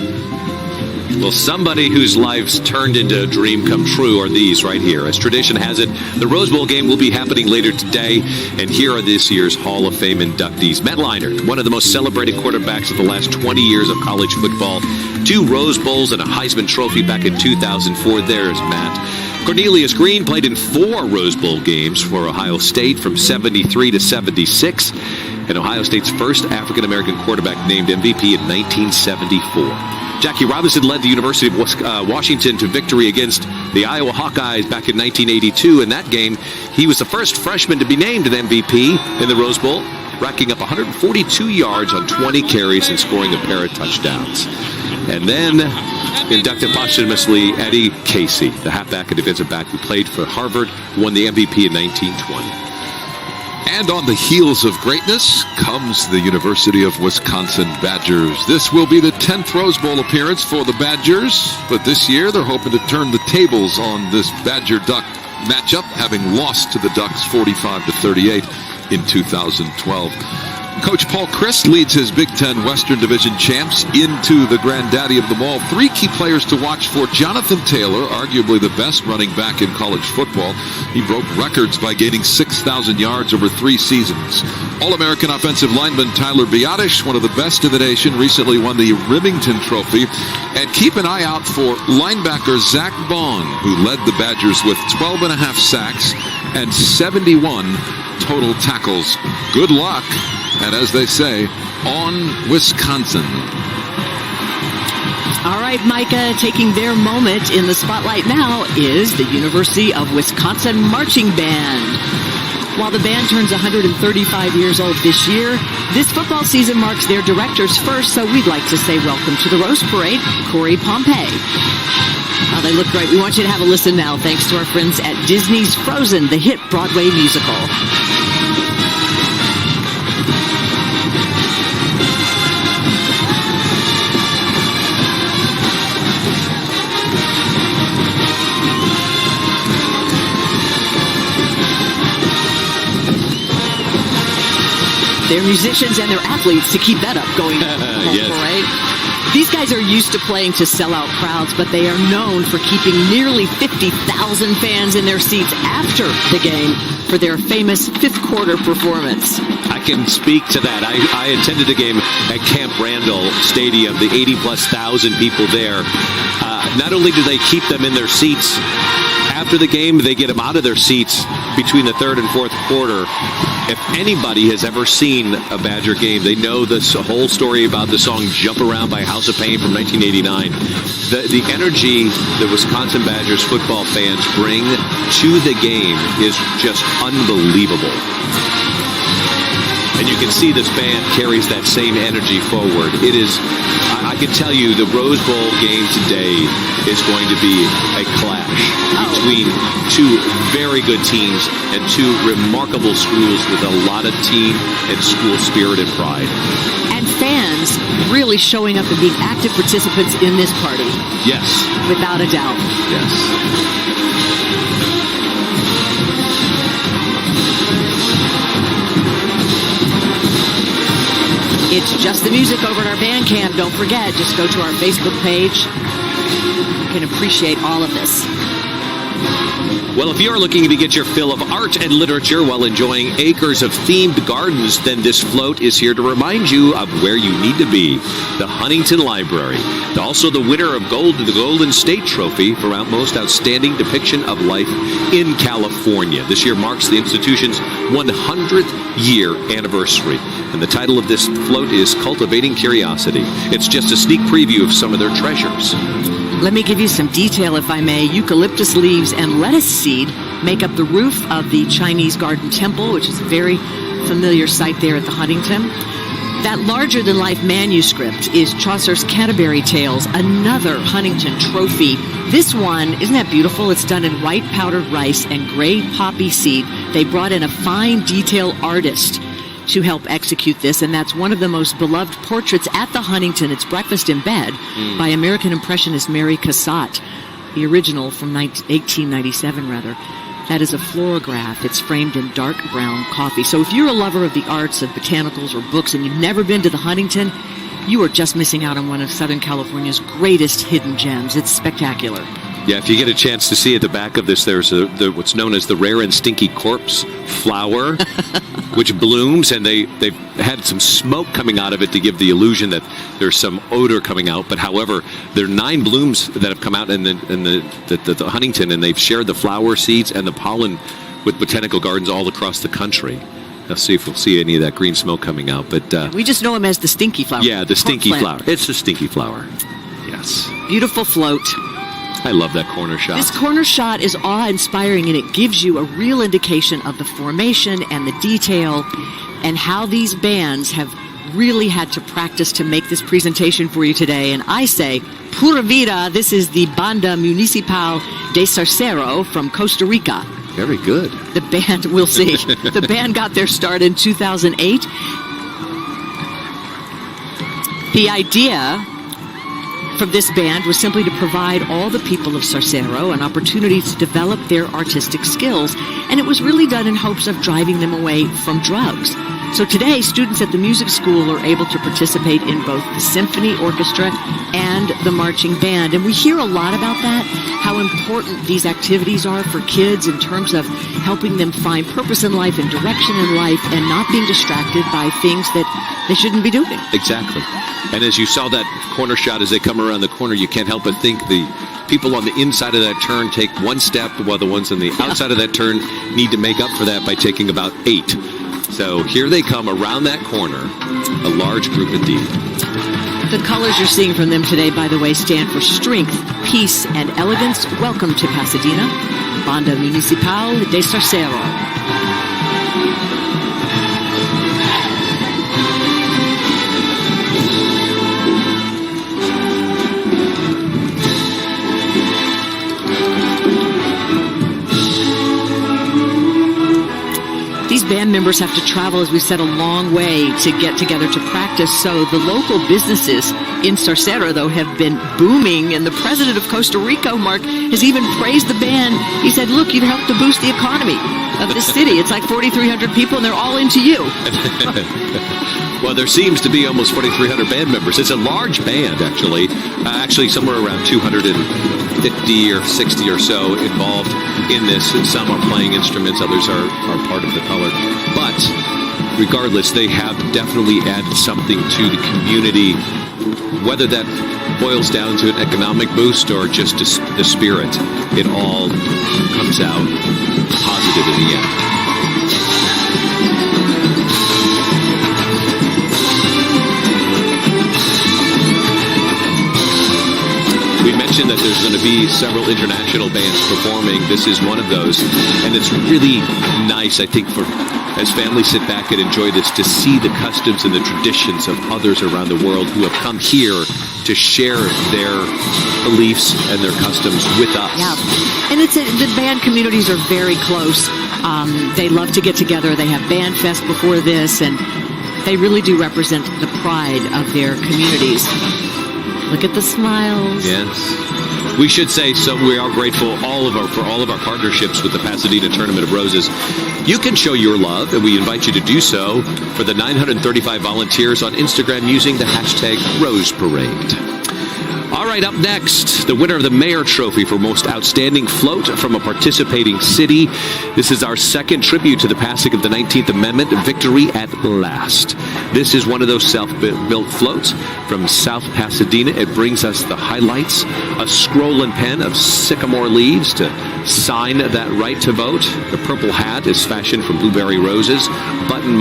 Well, somebody whose life's turned into a dream come true are these right here. As tradition has it, the Rose Bowl game will be happening later today, and here are this year's Hall of Fame inductees. Matt Leinart, one of the most celebrated quarterbacks of the last 20 years of college football. 2 Rose Bowls and a Heisman Trophy back in 2004. There's Matt. Cornelius Green played in 4 Rose Bowl games for Ohio State from 73 to 76, and Ohio State's first African-American quarterback named MVP in 1974. Jackie Robinson led the University of Washington to victory against the Iowa Hawkeyes back in 1982. In that game, he was the first freshman to be named an MVP in the Rose Bowl, racking up 142 yards on 20 carries and scoring a pair of touchdowns. And then, inducted posthumously, Eddie Casey, the halfback and defensive back who played for Harvard, won the MVP in 1920. And on the heels of greatness comes the University of Wisconsin Badgers. This will be the 10th Rose Bowl appearance for the Badgers, but this year they're hoping to turn the tables on this Badger-Duck matchup, having lost to the Ducks 45-38 in 2012. Coach Paul Chryst leads his Big Ten Western Division champs into the granddaddy of them all. 3 key players to watch for: Jonathan Taylor, arguably the best running back in college football. He broke records by gaining 6,000 yards over 3 seasons. All-American offensive lineman Tyler Biadasz, one of the best in the nation, recently won the Remington Trophy. And keep an eye out for linebacker Zach Bond, who led the Badgers with 12.5 sacks and 71 total tackles. Good luck. And as they say, on Wisconsin. All right, Micah, taking their moment in the spotlight now is the University of Wisconsin Marching Band. While the band turns 135 years old this year, this football season marks their director's first, so we'd like to say welcome to the Rose Parade, Corey Pompey. Oh, they look great. We want you to have a listen now, thanks to our friends at Disney's Frozen, the hit Broadway musical. They're musicians and they're athletes to keep that up going. Yes. Right? These guys are used to playing to sellout crowds, but they are known for keeping nearly 50,000 fans in their seats after the game for their famous fifth quarter performance. I can speak to that. I attended a game at Camp Randall Stadium, the 80-plus thousand people there. Not only do they keep them in their seats after the game, they get them out of their seats between the third and fourth quarter. If anybody has ever seen a Badger game, they know this whole story about the song Jump Around by House of Pain from 1989. The energy the Wisconsin Badgers football fans bring to the game is just unbelievable. And you can see this band carries that same energy forward. It is, I can tell you, the Rose Bowl game today is going to be a clash between two very good teams and two remarkable schools with a lot of team and school spirit and pride. And fans really showing up and being active participants in this party. Yes. Without a doubt. Yes. It's just the music over at our Bandcamp. Don't forget, just go to our Facebook page. You can appreciate all of this. Well, if you're looking to get your fill of art and literature while enjoying acres of themed gardens, then this float is here to remind you of where you need to be. The Huntington Library. Also the winner of the Golden State Trophy for most outstanding depiction of life in California. This year marks the institution's 100th year anniversary. And the title of this float is Cultivating Curiosity. It's just a sneak preview of some of their treasures. Let me give you some detail, if I may. Eucalyptus leaves and lettuce seed make up the roof of the Chinese Garden Temple, which is a very familiar sight there at the Huntington. That larger-than-life manuscript is Chaucer's Canterbury Tales, another Huntington trophy. This one, isn't that beautiful? It's done in white powdered rice and gray poppy seed. They brought in a fine detail artist to help execute this, and that's one of the most beloved portraits at the Huntington. It's Breakfast in Bed by American Impressionist Mary Cassatt, the original from 1897, rather. That is a fluorograph. It's framed in dark brown coffee. So if you're a lover of the arts, of botanicals or books, and you've never been to the Huntington, you are just missing out on one of Southern California's greatest hidden gems. It's spectacular. Yeah, if you get a chance to see at the back of this, there's what's known as the rare and stinky corpse flower, which blooms, and they've had some smoke coming out of it to give the illusion that there's some odor coming out. But however, there are 9 blooms that have come out in the Huntington, and they've shared the flower seeds and the pollen with botanical gardens all across the country. Let's see if we'll see any of that green smoke coming out. But we just know them as the stinky flower. Yeah, the stinky flower. It's the stinky flower. Yes. Beautiful float. I love that corner shot. This corner shot is awe-inspiring, and it gives you a real indication of the formation and the detail and how these bands have really had to practice to make this presentation for you today. And I say, pura vida, this is the Banda Municipal de Zarcero from Costa Rica. Very good. The band, we'll see. The band got their start in 2008. The idea from this band was simply to provide all the people of Zarcero an opportunity to develop their artistic skills, and it was really done in hopes of driving them away from drugs. So today, students at the music school are able to participate in both the symphony orchestra and the marching band, and we hear a lot about that, how important these activities are for kids in terms of helping them find purpose in life and direction in life and not being distracted by things that they shouldn't be doing. Exactly. And as you saw that corner shot as they come around the corner, you can't help but think the people on the inside of that turn take one step, while the ones on the outside of that turn need to make up for that by taking about 8. So here they come around that corner, a large group indeed. The colors you're seeing from them today, by the way, stand for strength, peace, and elegance. Welcome to Pasadena, Banda Municipal de Zarcero. These band members have to travel, as we said, a long way to get together to practice. So the local businesses in Zarcero, though, have been booming. And the president of Costa Rica, Mark, has even praised the band. He said, look, you've helped to boost the economy of this city. It's like 4,300 people, and they're all into you. Well, there seems to be almost 4,300 band members. It's a large band, actually. Actually, somewhere around 250 or 60 or so involved in this. And some are playing instruments, others are part of the color. But regardless, they have definitely added something to the community, whether that boils down to an economic boost or just the spirit. It all comes out positive in the end. We mentioned that there's going to be several international bands performing. This is one of those, and it's really nice, I think, for as families sit back and enjoy this, to see the customs and the traditions of others around the world who have come here to share their beliefs and their customs with us. Yeah, and the band communities are very close. They love to get together. They have band fest before this, and they really do represent the pride of their communities. Look at the smiles. Yes. We should say, so we are grateful for all of our partnerships with the Pasadena Tournament of Roses. You can show your love, and we invite you to do so for the 935 volunteers on Instagram using the hashtag Rose Parade. All right, up next, the winner of the Mayor Trophy for Most Outstanding Float from a Participating City. This is our second tribute to the passing of the 19th Amendment, Victory at Last. This is one of those self-built floats from South Pasadena. It brings us the highlights, a scroll and pen of sycamore leaves to sign that right to vote. The purple hat is fashioned from blueberry roses, button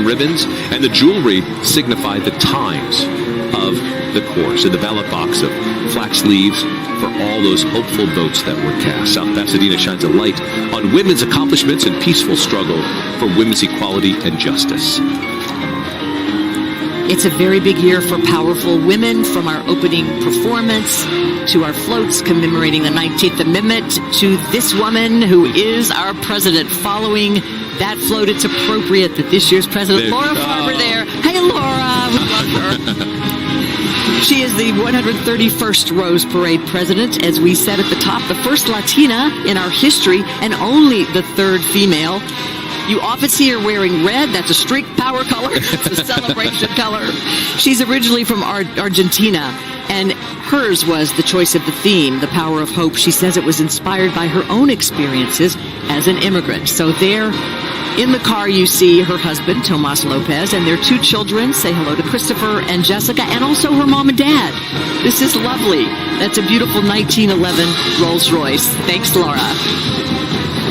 ribbons, and the jewelry signify the times of the course, and the ballot box of flax leaves for all those hopeful votes that were cast. South Pasadena shines a light on women's accomplishments and peaceful struggle for women's equality and justice. It's a very big year for powerful women, from our opening performance to our floats commemorating the 19th Amendment to this woman who is our president, following that float, it's appropriate that this year's president, Laura Farber, there. Hey, Laura, we love her. She is the 131st Rose Parade president. As we said at the top, the first Latina in our history and only the third female. You often see her wearing red. That's a streak power color. It's a celebration color. She's originally from Argentina, and hers was the choice of the theme, the power of hope. She says it was inspired by her own experiences as an immigrant. So there in the car you see her husband, Tomas Lopez, and their two children. Say hello to Christopher and Jessica, and also her mom and dad. This is lovely. That's a beautiful 1911 Rolls Royce. Thanks, Laura.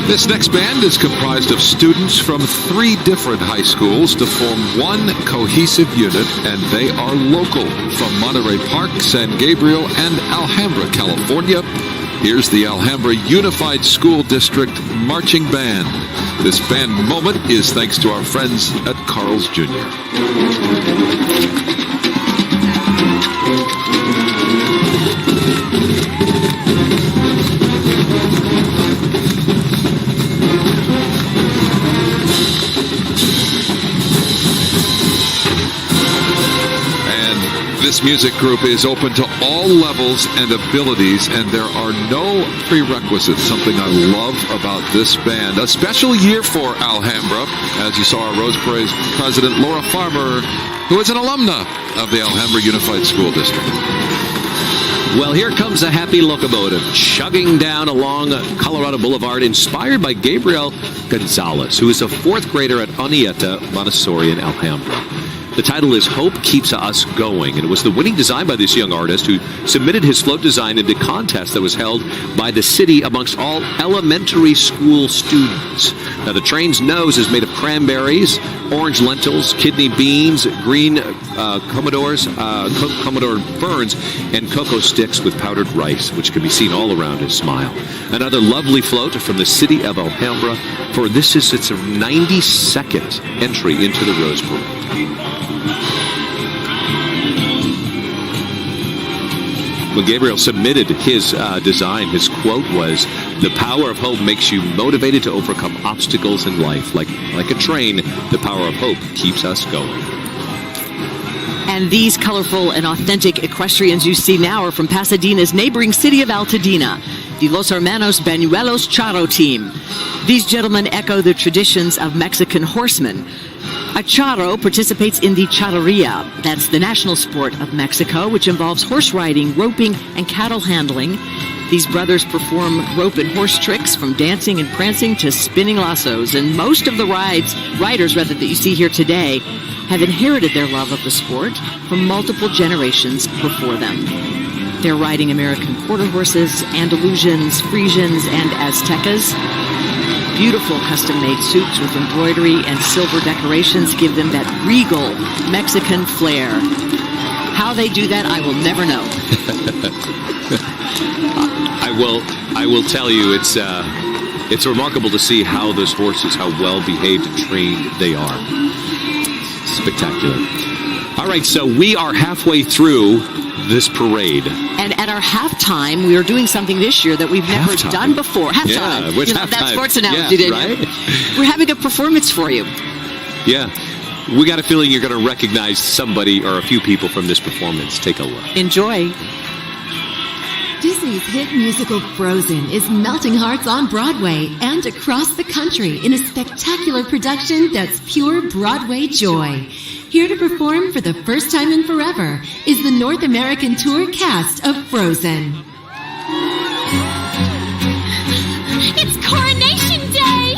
This next band is comprised of students from 3 different high schools to form one cohesive unit, and they are local from Monterey Park, San Gabriel, and Alhambra, California. Here's the Alhambra Unified School District Marching Band. This band moment is thanks to our friends at Carl's Jr. This music group is open to all levels and abilities, and there are no prerequisites, something I love about this band. A special year for Alhambra, as you saw our Rose Parade's president, Laura Farber, who is an alumna of the Alhambra Unified School District. Well, here comes a happy locomotive chugging down along Colorado Boulevard, inspired by Gabriel Gonzalez, who is a 4th grader at Anieta Montessori in Alhambra. The title is Hope Keeps Us Going, and it was the winning design by this young artist who submitted his float design into a contest that was held by the city amongst all elementary school students. Now, the train's nose is made of cranberries, orange lentils, kidney beans, green Commodore ferns, and cocoa sticks with powdered rice, which can be seen all around his smile. Another lovely float from the city of Alhambra, for this is its 92nd entry into the Rose Parade. When Gabriel submitted his design, his quote was, "The power of hope makes you motivated to overcome obstacles in life. Like a train, the power of hope keeps us going." And these colorful and authentic equestrians you see now are from Pasadena's neighboring city of Altadena, the Los Hermanos Bañuelos Charro team. These gentlemen echo the traditions of Mexican horsemen. A charro participates in the charreria. That's the national sport of Mexico, which involves horse riding, roping, and cattle handling. These brothers perform rope and horse tricks, from dancing and prancing to spinning lassos. And most of the riders that you see here today have inherited their love of the sport from multiple generations before them. They're riding American quarter horses, Andalusians, Frisians, and Aztecas. Beautiful custom-made suits with embroidery and silver decorations give them that regal Mexican flair. How they do that, I will never know. I will tell you, it's remarkable to see how those horses, how well behaved and trained they are. Spectacular. All right, so we are halfway through this parade. And at our halftime, we are doing something this year that we've never done before. Halftime. Yeah, which halftime? That sports analogy, didn't right? you? We're having a performance for you. Yeah. We got a feeling you're going to recognize somebody or a few people from this performance. Take a look. Enjoy. Disney's hit musical Frozen is melting hearts on Broadway and across the country in a spectacular production that's pure Broadway joy. Here to perform for the first time in forever is the North American tour cast of Frozen. It's Coronation Day!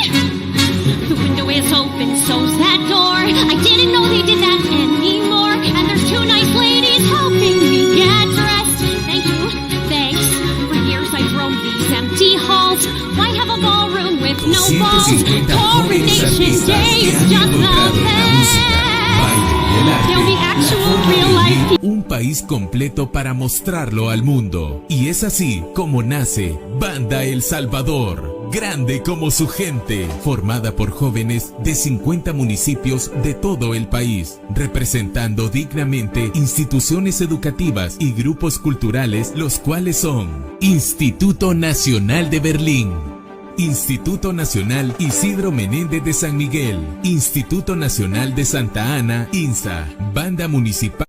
The window is open, so's that door. I didn't know they did that anymore. And there's 2 nice ladies helping me get dressed. Thank you, thanks. For years I've roamed these empty halls. Why have a ballroom with no balls? Coronation Day is just the best. There'll be actual real life people. Un país completo para mostrarlo al mundo. Y es así como nace Banda El Salvador. Grande como su gente, formada por jóvenes de 50 municipios de todo el país, representando dignamente instituciones educativas y grupos culturales, los cuales son Instituto Nacional de Berlín, Instituto Nacional Isidro Menéndez de San Miguel, Instituto Nacional de Santa Ana, INSA, Banda Municipal.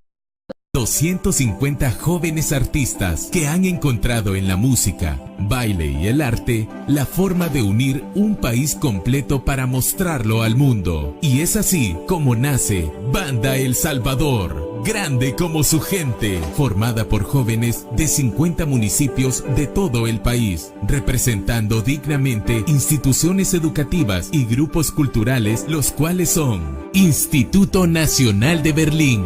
250 jóvenes artistas que han encontrado en la música, baile y el arte la forma de unir un país completo para mostrarlo al mundo. Y es así como nace Banda El Salvador, grande como su gente, formada por jóvenes de 50 municipios de todo el país, representando dignamente instituciones educativas y grupos culturales, los cuales son Instituto Nacional de Berlín,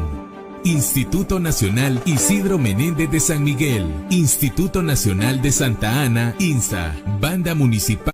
Instituto Nacional Isidro Menéndez de San Miguel, Instituto Nacional de Santa Ana, INSA, Banda Municipal.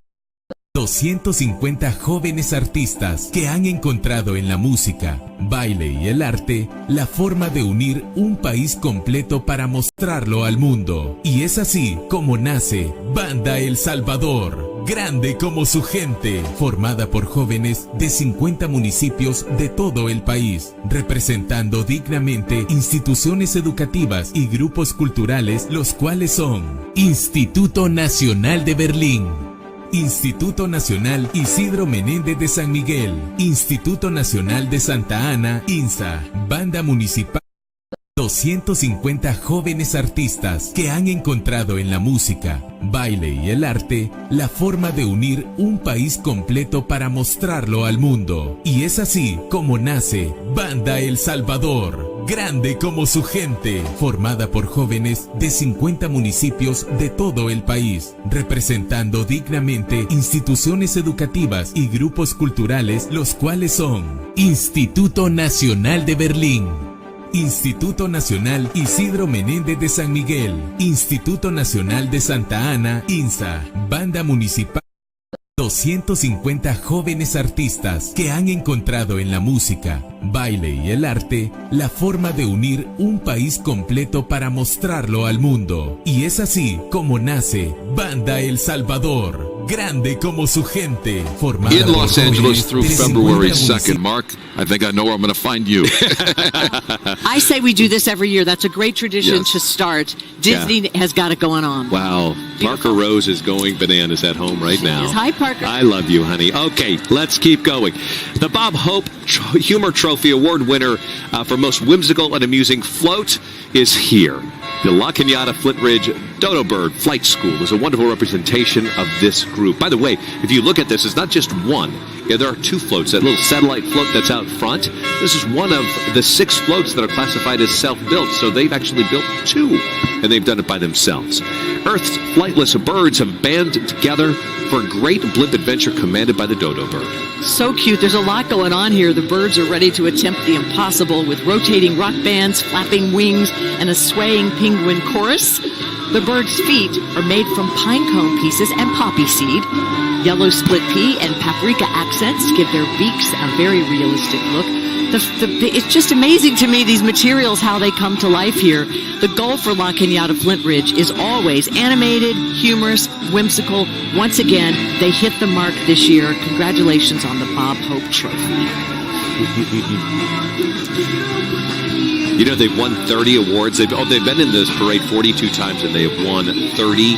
250 jóvenes artistas que han encontrado en la música, baile y el arte la forma de unir un país completo para mostrarlo al mundo. Y es así como nace Banda El Salvador, grande como su gente, formada por jóvenes de 50 municipios de todo el país, representando dignamente instituciones educativas y grupos culturales, los cuales son Instituto Nacional de Berlín, Instituto Nacional Isidro Menéndez de San Miguel, Instituto Nacional de Santa Ana, INSA, Banda Municipal. 250 jóvenes artistas que han encontrado en la música, baile y el arte la forma de unir un país completo para mostrarlo al mundo. Y es así como nace Banda El Salvador, grande como su gente, formada por jóvenes de 50 municipios de todo el país, representando dignamente instituciones educativas y grupos culturales, los cuales son Instituto Nacional de Berlín, Instituto Nacional Isidro Menéndez de San Miguel, Instituto Nacional de Santa Ana, INSA, Banda Municipal. 250 jóvenes artistas que han encontrado en la música, baile y el arte la forma de unir un país completo para mostrarlo al mundo. Y es así como nace Banda El Salvador, grande como su gente, formada In por Los Angeles jóvenes through de 50 February municipios. 2nd, Mark, I think I know where I'm going to find you. I say we do this every year. That's a great tradition Yes. to start. Disney has got it going on. Wow. Parker Rose is going bananas at home right now. Hi, Parker. I love you, honey. Okay, let's keep going. The Bob Hope Humor Trophy Award winner for most whimsical and amusing float is here. The La Cañada Flint Ridge Dodo Bird Flight School is a wonderful representation of this group. By the way, if you look at this, it's not just one. Yeah, there are two floats. That little satellite float that's out front, this is one of the 6 floats that are classified as self-built. So they've actually built 2, and they've done it by themselves. Earth's flightless birds have banded together for a great blimp adventure commanded by the dodo bird. So cute. There's a lot going on here. The birds are ready to attempt the impossible with rotating rock bands, flapping wings, and a swaying penguin chorus. The bird's feet are made from pine cone pieces and poppy seed. Yellow split pea and paprika accents give their beaks a very realistic look. It's just amazing to me, these materials, how they come to life here. The goal for La Cañada Flint Ridge is always animated, humorous, whimsical. Once again, they hit the mark this year. Congratulations on the Bob Hope Trophy. You know, they've won 30 awards. They've been in this parade 42 times, and they have won 30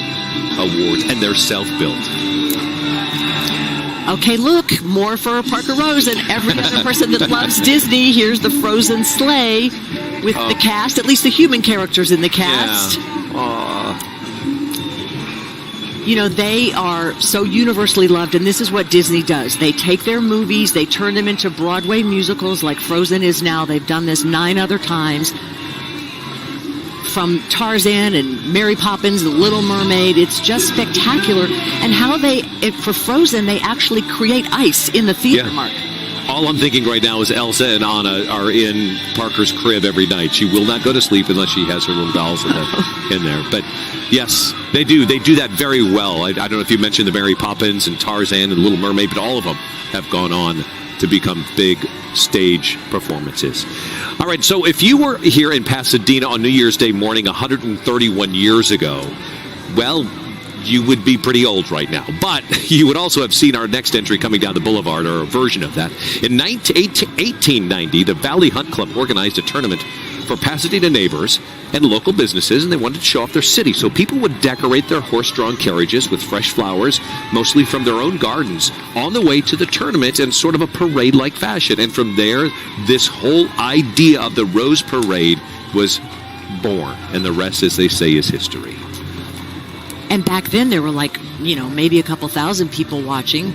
awards, and they're self-built. Okay, look, more for Parker Rose and every other person that loves Disney. Here's the Frozen sleigh with the cast, at least the human characters in the cast. Yeah. You know, they are so universally loved, and this is what Disney does. They take their movies, they turn them into Broadway musicals like Frozen is now. They've done this 9 other times. From Tarzan and Mary Poppins, The Little Mermaid, it's just spectacular. And how for Frozen, they actually create ice in the theater, Mark. All I'm thinking right now is Elsa and Anna are in Parker's crib every night. She will not go to sleep unless she has her little dolls in there. But yes, they do. They do that very well. I don't know if you mentioned the Mary Poppins and Tarzan and Little Mermaid, but all of them have gone on to become big stage performances. All right, so if you were here in Pasadena on New Year's Day morning 131 years ago, well, you would be pretty old right now. But you would also have seen our next entry coming down the boulevard, or a version of that. In 1890, the Valley Hunt Club organized a tournament for Pasadena neighbors and local businesses, and they wanted to show off their city. So people would decorate their horse-drawn carriages with fresh flowers, mostly from their own gardens, on the way to the tournament in sort of a parade-like fashion. And from there, this whole idea of the Rose Parade was born. And the rest, as they say, is history. And back then, there were maybe a couple thousand people watching.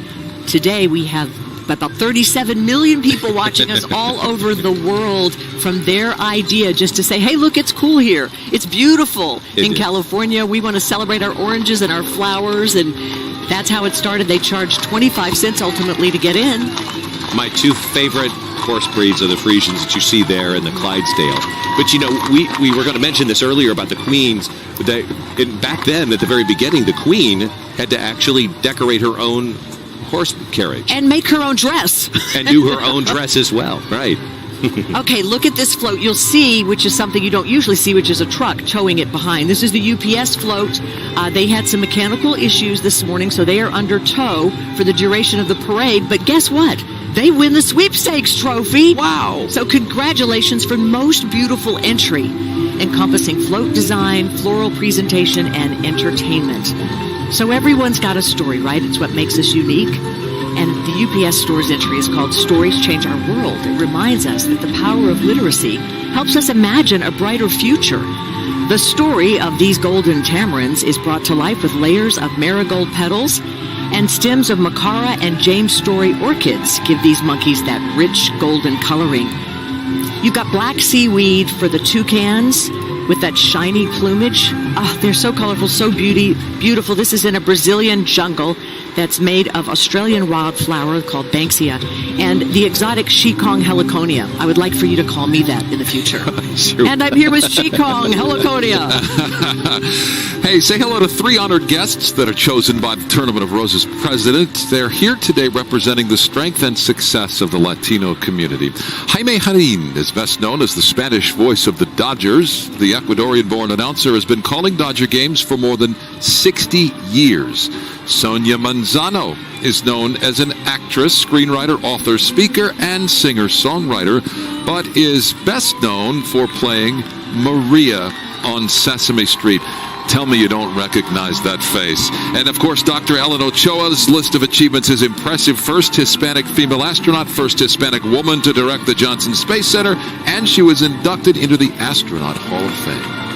Today, we have about 37 million people watching us all over the world from their idea just to say, hey, look, it's cool here. It's beautiful. In California, we want to celebrate our oranges and our flowers, and that's how it started. They charged 25 cents ultimately to get in. My two favorite horse breeds are the Friesians that you see there and the Clydesdale. But, we were going to mention this earlier about the queens. Back then, at the very beginning, the queen had to actually decorate her own horse carriage. And make her own dress. And do her own dress as well, right. Okay, look at this float. You'll see, which is something you don't usually see, which is a truck towing it behind. This is the UPS float. They had some mechanical issues this morning, so they are under tow for the duration of the parade. But guess what? They win the sweepstakes trophy. Wow. So congratulations for most beautiful entry, encompassing float design, floral presentation, and entertainment. So everyone's got a story, right? It's what makes us unique. And the UPS store's entry is called Stories Change Our World. It reminds us that the power of literacy helps us imagine a brighter future. The story of these golden tamarins is brought to life with layers of marigold petals, and stems of Macara and James Story orchids give these monkeys that rich golden coloring. You've got black seaweed for the toucans with that shiny plumage. Oh, they're so colorful, so beautiful. This is in a Brazilian jungle that's made of Australian wildflower called Banksia and the exotic Shikong heliconia. I would like for you to call me that in the future. Sure. And I'm here with Shikong heliconia. Hey, say hello to 3 honored guests that are chosen by the Tournament of Roses president. They're here today representing the strength and success of the Latino community. Jaime Jarin is best known as the Spanish voice of the Dodgers. The Ecuadorian-born announcer has been calling Dodger games for more than 60 years. Sonia Manzano is known as an actress, screenwriter, author, speaker, and singer-songwriter, but is best known for playing Maria on Sesame Street. Tell me you don't recognize that face. And, of course, Dr. Ellen Ochoa's list of achievements is impressive. First Hispanic female astronaut, first Hispanic woman to direct the Johnson Space Center, and she was inducted into the Astronaut Hall of Fame.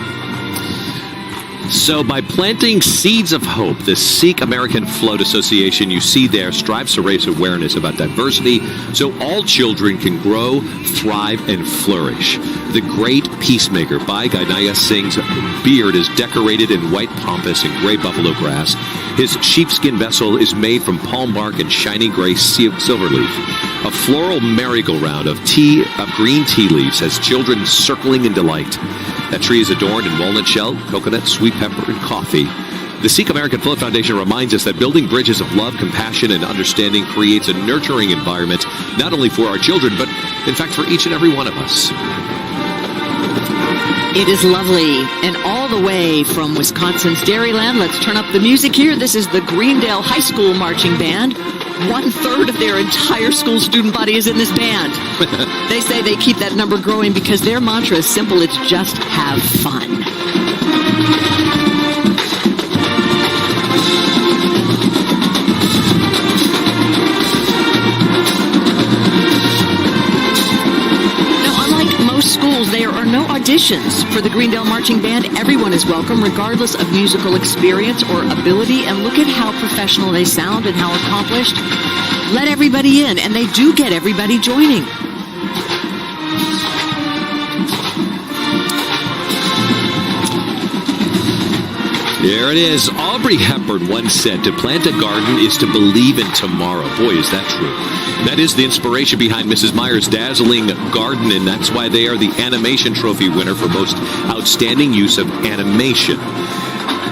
So by planting seeds of hope, the Sikh American Float Association you see there strives to raise awareness about diversity so all children can grow, thrive, and flourish. The Great Peacemaker by Gainaya Singh's beard is decorated in white pampas and gray buffalo grass. His sheepskin vessel is made from palm bark and shiny gray silver leaf. A floral merry-go-round of green tea leaves has children circling in delight. That tree is adorned in walnut shell, coconut, sweet pepper, and coffee. The Sikh American Float Foundation reminds us that building bridges of love, compassion, and understanding creates a nurturing environment, not only for our children, but, in fact, for each and every one of us. It is lovely. And all the way from Wisconsin's Dairyland, let's turn up the music here. This is the Greendale High School Marching Band. 1/3 of their entire school student body is in this band. They say they keep that number growing because their mantra is simple. It's just have fun. Schools, there are no auditions for the Greendale Marching Band. Everyone is welcome, regardless of musical experience or ability. And look at how professional they sound and how accomplished. Let everybody in, and they do get everybody joining. There it is. Audrey Hepburn once said, to plant a garden is to believe in tomorrow. Boy, is that true. That is the inspiration behind Mrs. Meyer's dazzling garden, and that's why they are the Animation Trophy winner for most outstanding use of animation.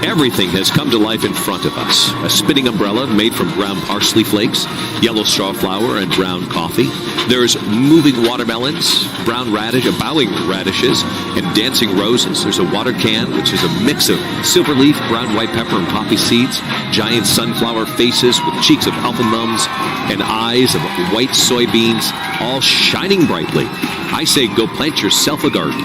Everything has come to life in front of us. A spinning umbrella made from ground parsley flakes, yellow straw flour, and brown coffee. There's moving watermelons, brown radish, bowing radishes, and dancing roses. There's a water can, which is a mix of silver leaf, brown white pepper, and poppy seeds. Giant sunflower faces with cheeks of alpha-mums and eyes of white soybeans, all shining brightly. I say go plant yourself a garden.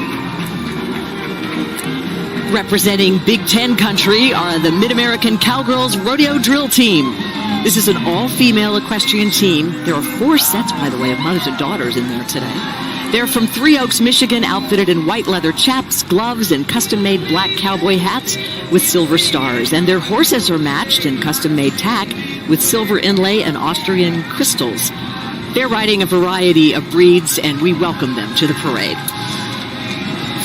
Representing Big Ten country are the Mid-American Cowgirls Rodeo Drill Team. This is an all-female equestrian team. There are 4 sets, by the way, of mothers and daughters in there today. They're from Three Oaks, Michigan, outfitted in white leather chaps, gloves, and custom-made black cowboy hats with silver stars. And their horses are matched in custom-made tack with silver inlay and Austrian crystals. They're riding a variety of breeds, and we welcome them to the parade.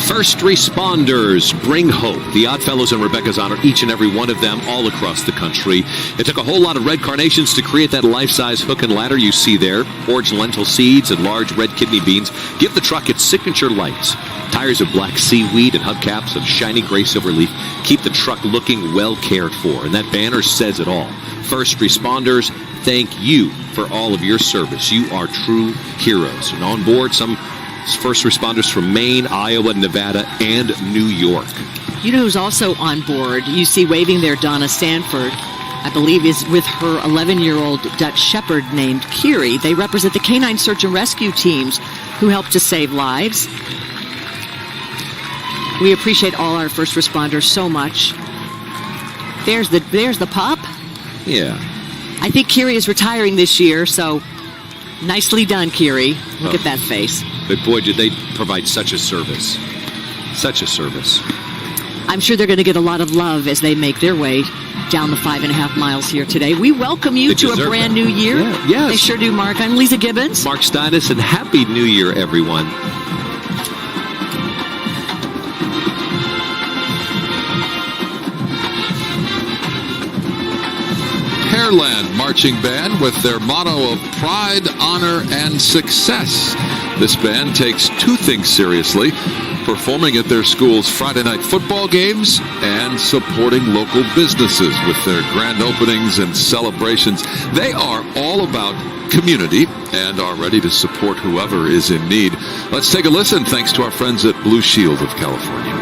First responders bring hope. The Oddfellows and Rebecca's honor each and every one of them all across the country. It took a whole lot of red carnations to create that life-size hook and ladder you see there. Orange lentil seeds and large red kidney beans give the truck its signature lights. Tires of black seaweed and hubcaps of shiny gray silver leaf keep the truck looking well cared for. And that banner says it all. First responders, thank you for all of your service. You are true heroes. And on board, some first responders from Maine, Iowa, Nevada, and New York. You know who's also on board? You see waving there Donna Sanford, I believe is with her 11-year-old Dutch Shepherd named Kiri. They represent the canine search and rescue teams who help to save lives. We appreciate all our first responders so much. There's the pup. Yeah. I think Kiri is retiring this year, so nicely done, Kiri. Look at that face. But boy, did they provide such a service. Such a service. I'm sure they're going to get a lot of love as they make their way down the 5.5 miles here today. We welcome you to a brand new year. Yeah, yes. They sure do, Mark. I'm Lisa Gibbons. Mark Steinis, and Happy New Year, everyone. Pearland Marching Band with their motto of pride, honor, and success. This band takes 2 things seriously: performing at their school's Friday night football games and supporting local businesses with their grand openings and celebrations. They are all about community and are ready to support whoever is in need. Let's take a listen, thanks to our friends at Blue Shield of California.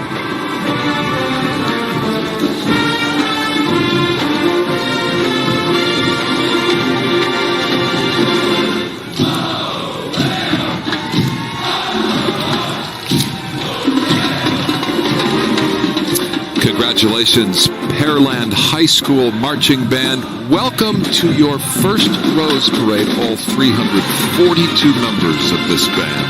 Congratulations, Pearland High School Marching Band. Welcome to your first Rose Parade, all 342 members of this band.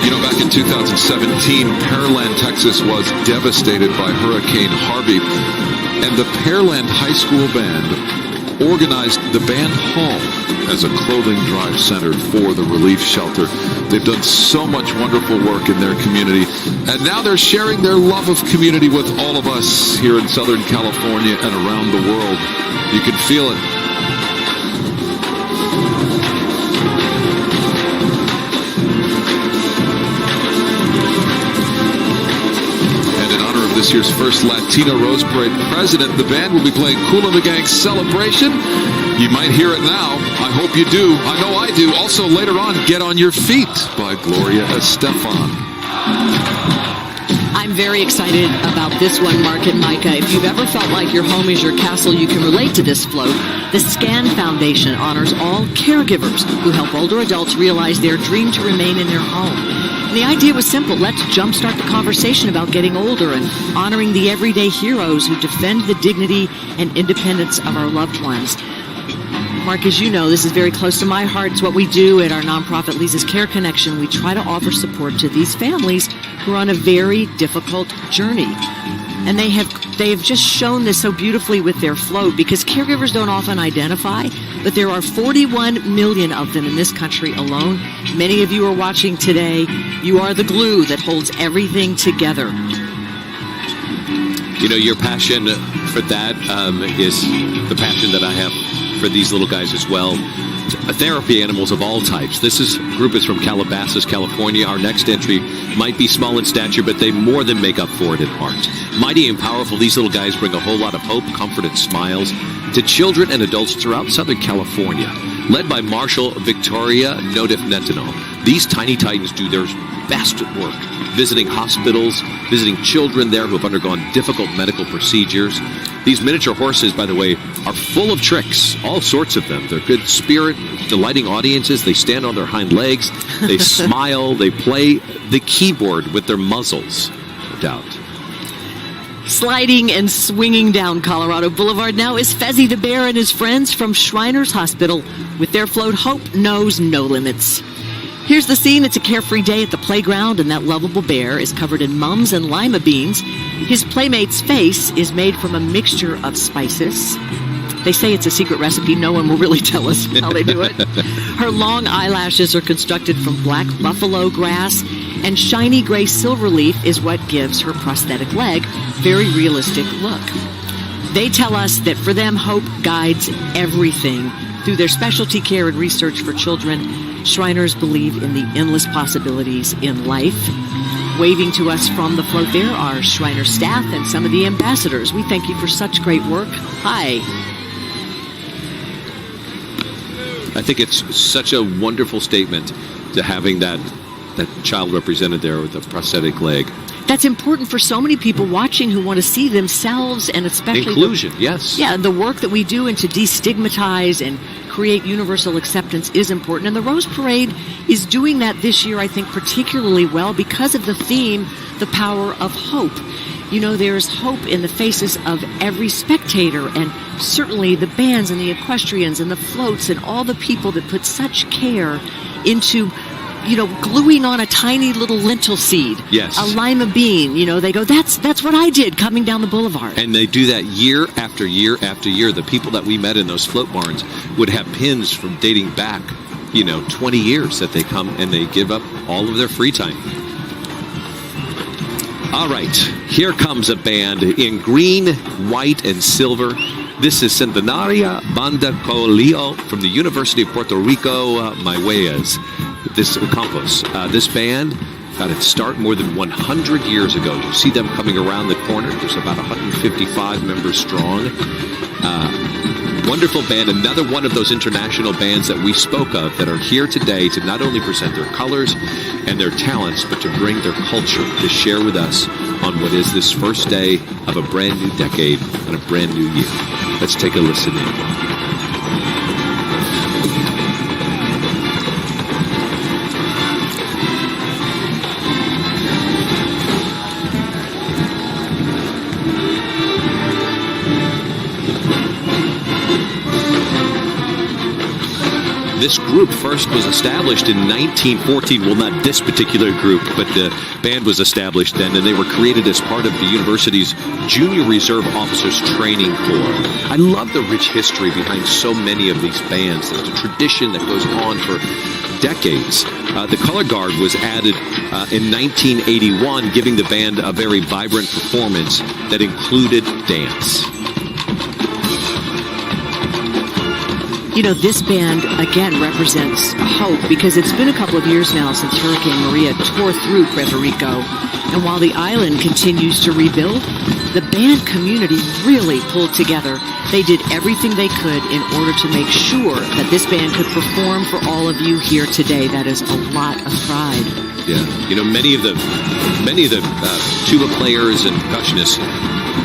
You know, back in 2017, Pearland, Texas was devastated by Hurricane Harvey, and the Pearland High School Band organized the band hall as a clothing drive center for the relief shelter. They've done so much wonderful work in their community, and now they're sharing their love of community with all of us here in Southern California and around the world. You can feel it. This year's first Latino Rose Parade president, the band will be playing Kool and the Gang's Celebration. You might hear it now. I hope you do. I know I do. Also, later on, Get on Your Feet by Gloria Estefan. I'm very excited about this one, Mark and Micah. If you've ever felt like your home is your castle, you can relate to this float. The SCAN Foundation honors all caregivers who help older adults realize their dream to remain in their home. And the idea was simple. Let's jumpstart the conversation about getting older and honoring the everyday heroes who defend the dignity and independence of our loved ones. Mark, as you know, this is very close to my heart. It's what we do at our nonprofit Lisa's Care Connection. We try to offer support to these families who are on a very difficult journey. And they have just shown this so beautifully with their float, because caregivers don't often identify, but there are 41 million of them in this country alone. Many of you are watching today. You are the glue that holds everything together. You know, your passion for that is the passion that I have for these little guys as well. Therapy animals of all types. This group is from Calabasas, California. Our next entry might be small in stature, but they more than make up for it in heart. Mighty and powerful, these little guys bring a whole lot of hope, comfort, and smiles to children and adults throughout Southern California. led by Marshal Victoria Nodif-Netanel. These tiny titans do their best work, visiting hospitals, visiting children there who have undergone difficult medical procedures. These miniature horses, by the way, are full of tricks, all sorts of them. They're good spirit, delighting audiences. They stand on their hind legs, they smile, they play the keyboard with their muzzles, no doubt. Sliding and swinging down Colorado Boulevard now is Fezzy the Bear and his friends from Shriners Hospital with their float Hope Knows No Limits. Here's the scene. It's a carefree day at the playground, and that lovable bear is covered in mums and lima beans. His playmate's face is made from a mixture of spices. They say it's a secret recipe. No one will really tell us how they do it. Her long eyelashes are constructed from black buffalo grass, and shiny gray silver leaf is what gives her prosthetic leg very realistic look. They tell us that for them, hope guides everything. Through their specialty care and research for children, Shriners believe in the endless possibilities in life. Waving to us from the float there are Shriner staff and some of the ambassadors. We thank you for such great work. Hi. I think it's such a wonderful statement to having that child represented there with a prosthetic leg. That's important for so many people watching who want to see themselves, and especially inclusion. Yes. Yeah, the work that we do and to destigmatize and create universal acceptance is important. And the Rose Parade is doing that this year, I think, particularly well because of the theme, the power of hope. You know, there's hope in the faces of every spectator, and certainly the bands and the equestrians and the floats and all the people that put such care into, you know, gluing on a tiny little lentil seed, yes, a lima bean. You know, they go, that's what I did coming down the boulevard. And they do that year after year after year. The people that we met in those float barns would have pins from dating back, 20 years that they come and they give up all of their free time. All right, here comes a band in green, white, and silver. This is Centenaria Banda Colio from the University of Puerto Rico, Mayueas. This Campos. This band got its start more than 100 years ago. You see them coming around the corner. There's about 155 members strong. Wonderful band. Another one of those international bands that we spoke of that are here today to not only present their colors and their talents, but to bring their culture to share with us on what is this first day of a brand new decade and a brand new year. Let's take a listen in. This group first was established in 1914. Well, not this particular group, but the band was established then, and they were created as part of the university's Junior Reserve Officers Training Corps. I love the rich history behind so many of these bands. There's a tradition that goes on for decades. The color guard was added in 1981, giving the band a very vibrant performance that included dance. You know, this band, again, represents hope because it's been a couple of years now since Hurricane Maria tore through Puerto Rico. And while the island continues to rebuild, the band community really pulled together. They did everything they could in order to make sure that this band could perform for all of you here today. That is a lot of pride. Yeah, you know, many of the tuba players and percussionists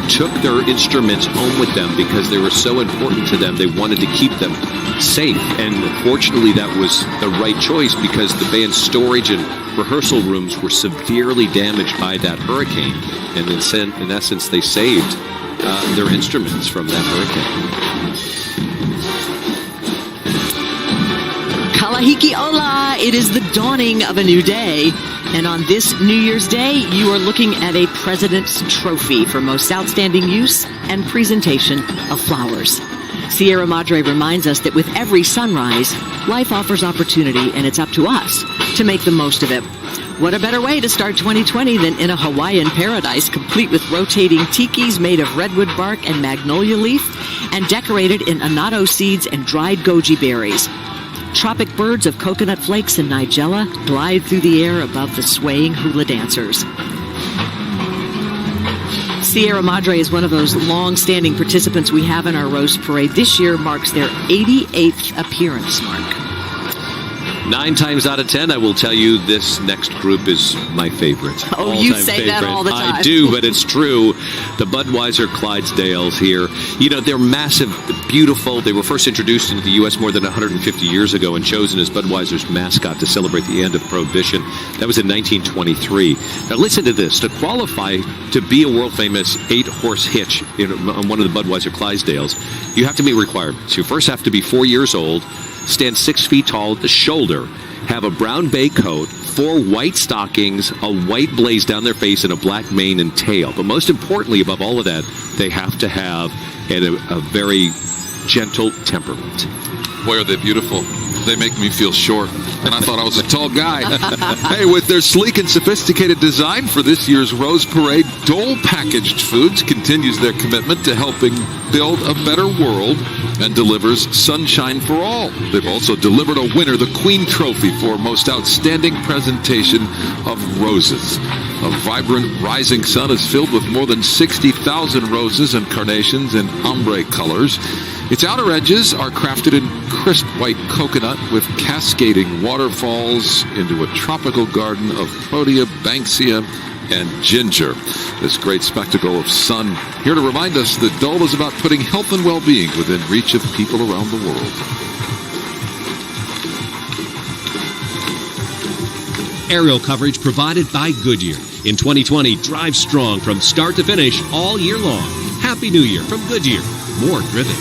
took their instruments home with them because they were so important to them. They wanted to keep them safe, and fortunately that was the right choice because the band's storage and rehearsal rooms were severely damaged by that hurricane, and in essence they saved their instruments from that hurricane. Kalahiki Ola! It is the dawning of a new day. And on this New Year's Day, you are looking at a President's Trophy for most outstanding use and presentation of flowers. Sierra Madre reminds us that with every sunrise, life offers opportunity, and it's up to us to make the most of it. What a better way to start 2020 than in a Hawaiian paradise complete with rotating tikis made of redwood bark and magnolia leaf and decorated in annatto seeds and dried goji berries. Tropic birds of coconut flakes and nigella glide through the air above the swaying hula dancers. Sierra Madre is one of those long-standing participants we have in our Rose Parade. This year marks their 88th appearance, Mark. 9 times out of 10, I will tell you this next group is my favorite. Oh, you say that all the time. I do, but it's true. The Budweiser Clydesdales here. You know, they're massive, beautiful. They were first introduced into the U.S. more than 150 years ago and chosen as Budweiser's mascot to celebrate the end of Prohibition. That was in 1923. Now, listen to this. To qualify to be a world-famous 8-horse hitch on one of the Budweiser Clydesdales, you have to meet requirements. You first have to be 4 years old, stand 6 feet tall at the shoulder, have a brown bay coat, 4 white stockings, a white blaze down their face, and a black mane and tail. But most importantly, above all of that, they have to have a very gentle temperament. Boy, are they beautiful. They make me feel short. And I thought I was a tall guy. Hey, with their sleek and sophisticated design for this year's Rose Parade, Dole Packaged Foods continues their commitment to helping build a better world and delivers sunshine for all. They've also delivered a winner, the Queen Trophy for Most Outstanding Presentation of Roses. A vibrant rising sun is filled with more than 60,000 roses and carnations in ombre colors. Its outer edges are crafted in crisp white coconut with cascading waterfalls into a tropical garden of protea, banksia, and ginger. This great spectacle of sun here to remind us that Dole is about putting health and well-being within reach of people around the world. Aerial coverage provided by Goodyear. In 2020, drive strong from start to finish all year long. Happy New Year from Goodyear. More driven.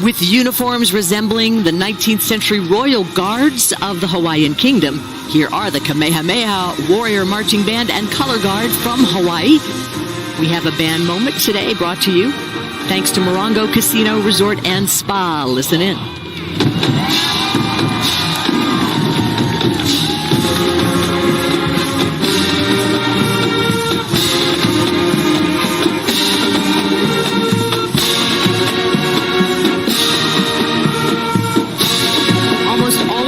With uniforms resembling the 19th century royal guards of the Hawaiian Kingdom, here are the Kamehameha Warrior Marching Band and Color Guard from Hawaii. We have a band moment today brought to you thanks to Morongo Casino Resort and Spa. Listen in.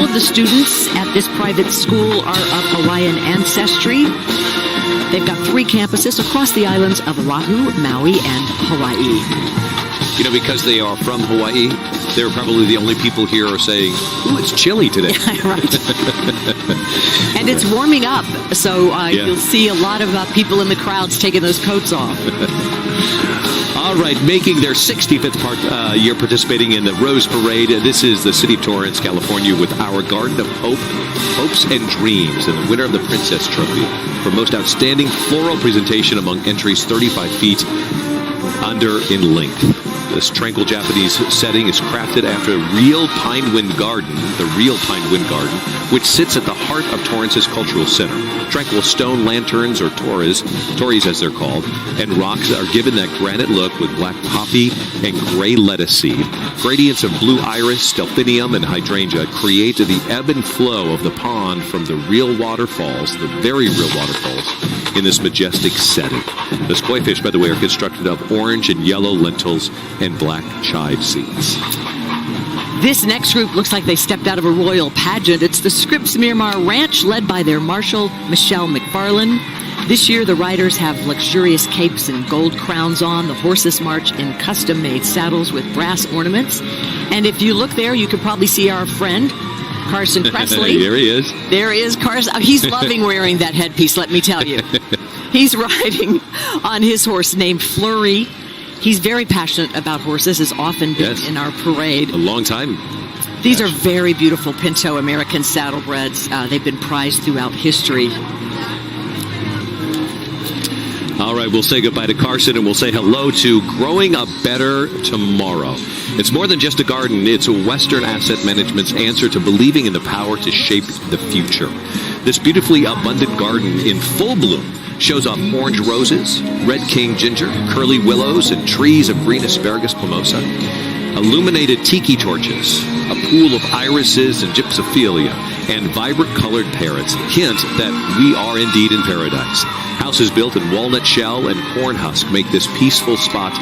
The students at this private school are of Hawaiian ancestry. They've got 3 campuses across the islands of Oahu, Maui, and Hawaii. You know, because they are from Hawaii, they're probably the only people here who are saying, ooh, it's chilly today. Right. And it's warming up, so you'll see a lot of people in the crowds taking those coats off. All right, making their 65th year participating in the Rose Parade. This is the city of Torrance, California, with our Garden of Hope, Hopes and Dreams, and the winner of the Princess Trophy for most outstanding floral presentation among entries 35 feet under in length. This tranquil Japanese setting is crafted after a real pine wind garden, the real pine wind garden, which sits at the heart of Torrance's cultural center. Tranquil stone lanterns, or tories as they're called, and rocks are given that granite look with black poppy and gray lettuce seed. Gradients of blue iris, delphinium, and hydrangea create the ebb and flow of the pond from the real waterfalls, the very real waterfalls, in this majestic setting. The koi fish, by the way, are constructed of orange and yellow lentils and black chive seeds. This next group looks like they stepped out of a royal pageant. It's the Scripps Miramar Ranch, led by their marshal, Michelle McFarland. This year, the riders have luxurious capes and gold crowns on. The horses march in custom-made saddles with brass ornaments. And if you look there, you can probably see our friend, Carson Presley. There he is. There is Carson. He's loving wearing that headpiece, let me tell you. He's riding on his horse named Flurry. He's very passionate about horses, has often been in our parade. A long time. These are very beautiful Pinto American saddlebreds. They've been prized throughout history. All right, we'll say goodbye to Carson and we'll say hello to Growing a Better Tomorrow. It's more than just a garden. It's a Western Asset Management's answer to believing in the power to shape the future. This beautifully abundant garden in full bloom shows off orange roses, red king ginger, curly willows, and trees of green asparagus plumosa. Illuminated tiki torches, a pool of irises and gypsophilia, and vibrant colored parrots hint that we are indeed in paradise. Houses built in walnut shell and corn husk make this peaceful spot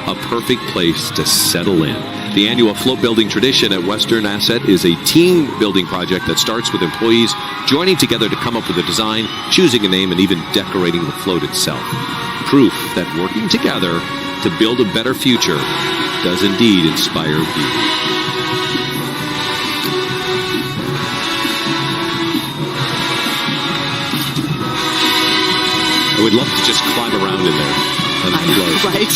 a perfect place to settle in. The annual float building tradition at Western Asset is a team building project that starts with employees joining together to come up with a design, choosing a name, and even decorating the float itself. Proof that working together to build a better future does indeed inspire VIVO. I would love to just climb around in there. Right?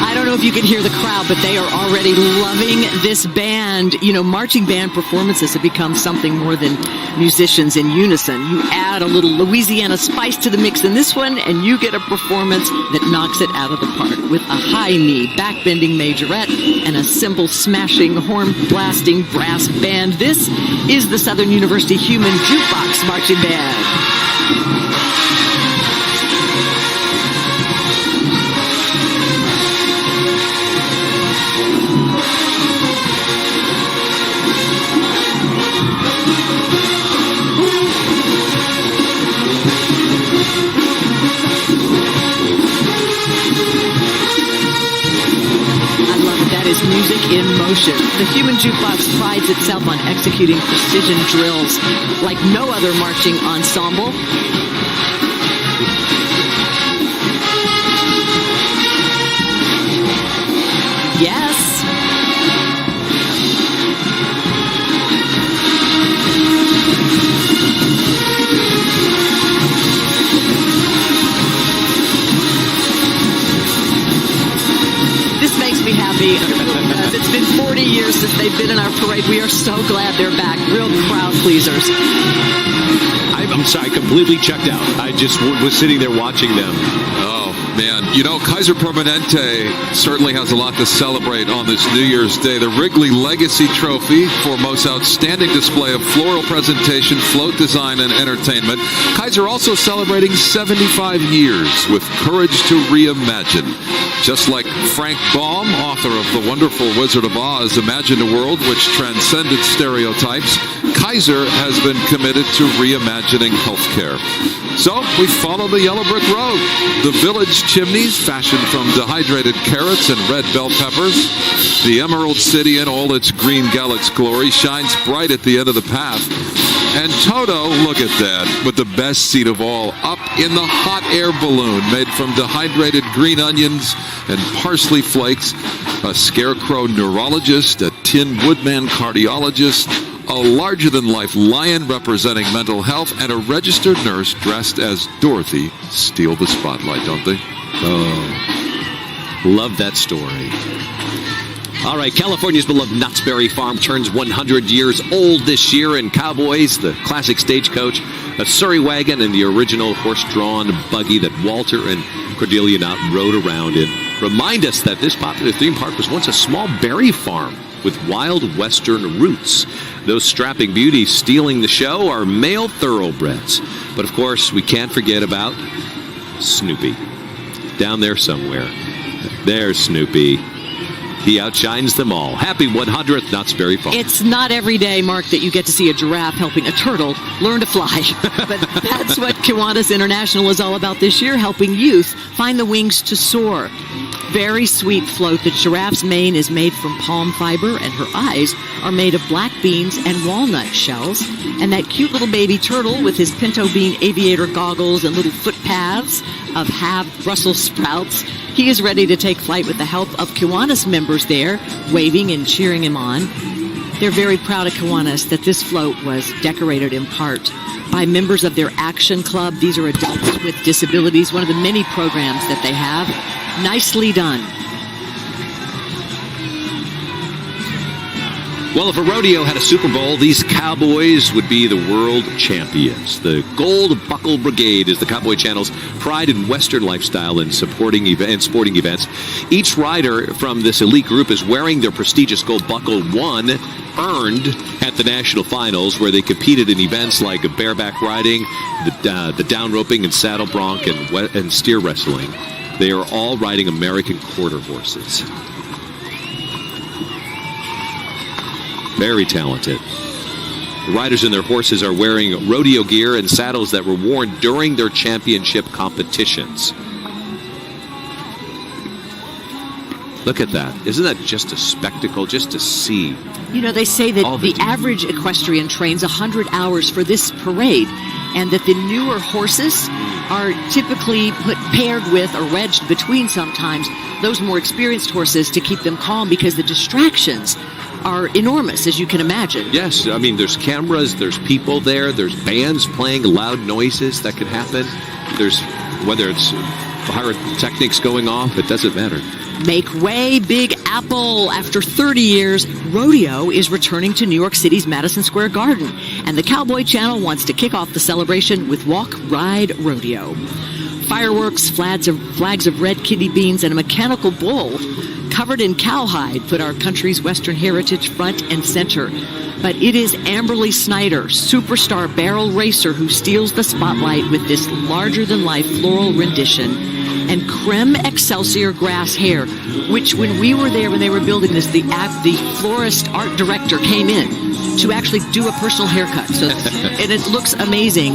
I don't know if you can hear the crowd, but they are already loving this band. You know, marching band performances have become something more than musicians in unison. You add a little Louisiana spice to the mix in this one, and you get a performance that knocks it out of the park with a high-knee, back-bending majorette and a cymbal-smashing, horn-blasting brass band. This is the Southern University Human Jukebox Marching Band. Music in motion. The Human Jukebox prides itself on executing precision drills like no other marching ensemble. Yes. This makes me happy. It's been 40 years since they've been in our parade. We are so glad they're back. Real crowd pleasers. I'm sorry, I completely checked out. I just was sitting there watching them. Oh, man. You know, Kaiser Permanente certainly has a lot to celebrate on this New Year's Day. The Wrigley Legacy Trophy for most outstanding display of floral presentation, float design, and entertainment. Kaiser also celebrating 75 years with Courage to Reimagine. Just like Frank Baum, author of The Wonderful Wizard of Oz, imagined a world which transcended stereotypes, Kaiser has been committed to reimagining healthcare. So we follow the yellow brick road. The village chimneys, fashioned from dehydrated carrots and red bell peppers. The Emerald City in all its green Galax glory shines bright at the end of the path. And Toto, look at that, with the best seat of all, up in the hot air balloon made from dehydrated green onions and parsley flakes. A scarecrow neurologist, a tin woodman cardiologist, a larger-than-life lion representing mental health, and a registered nurse dressed as Dorothy steal the spotlight, don't they? Oh, love that story. All right, California's beloved Knott's Berry Farm turns 100 years old this year, and Cowboys, the classic stagecoach, a Surrey wagon, and the original horse-drawn buggy that Walter and Cordelia Knott rode around in remind us that this popular theme park was once a small berry farm with wild western roots. Those strapping beauties stealing the show are male thoroughbreds. But of course, we can't forget about Snoopy. Down there somewhere. There's Snoopy. He outshines them all. Happy 100th Knott's Berry Farm. It's not every day, Mark, that you get to see a giraffe helping a turtle learn to fly. But that's what Kiwanis International is all about this year, helping youth find the wings to soar. Very sweet float. The giraffe's mane is made from palm fiber, and her eyes are made of black beans and walnut shells. And that cute little baby turtle with his pinto bean aviator goggles and little footpaths of halved Brussels sprouts, he is ready to take flight with the help of Kiwanis members there, waving and cheering him on. They're very proud of Kiwanis that this float was decorated in part by members of their Action Club. These are adults with disabilities, one of the many programs that they have. Nicely done. Well, if a rodeo had a Super Bowl, these cowboys would be the world champions. The Gold Buckle Brigade is the Cowboy Channel's pride in Western lifestyle and sporting events. Each rider from this elite group is wearing their prestigious Gold Buckle, one earned at the national finals, where they competed in events like bareback riding, the down roping and saddle bronc and steer wrestling. They are all riding American quarter horses. Very talented. The riders and their horses are wearing rodeo gear and saddles that were worn during their championship competitions. Look at that. Isn't that just a spectacle just to see? You know, they say that the average equestrian trains 100 hours for this parade, and that the newer horses are typically paired with or wedged between sometimes those more experienced horses to keep them calm, because the distractions are enormous, as you can imagine. Yes, I mean, there's cameras, there's people there, there's bands playing, loud noises that can happen. There's, whether it's pyrotechnics going off, it doesn't matter. Make way, Big Apple. After 30 years, rodeo is returning to New York City's Madison Square Garden, and the Cowboy Channel wants to kick off the celebration with Walk, Ride, Rodeo. Fireworks, flags of red kidney beans, and a mechanical bull covered in cowhide put our country's Western heritage front and center. But it is Amberly Snyder, superstar barrel racer, who steals the spotlight with this larger-than-life floral rendition and creme excelsior grass hair, which when we were there when they were building this, the florist art director came in to actually do a personal haircut. So, and it looks amazing.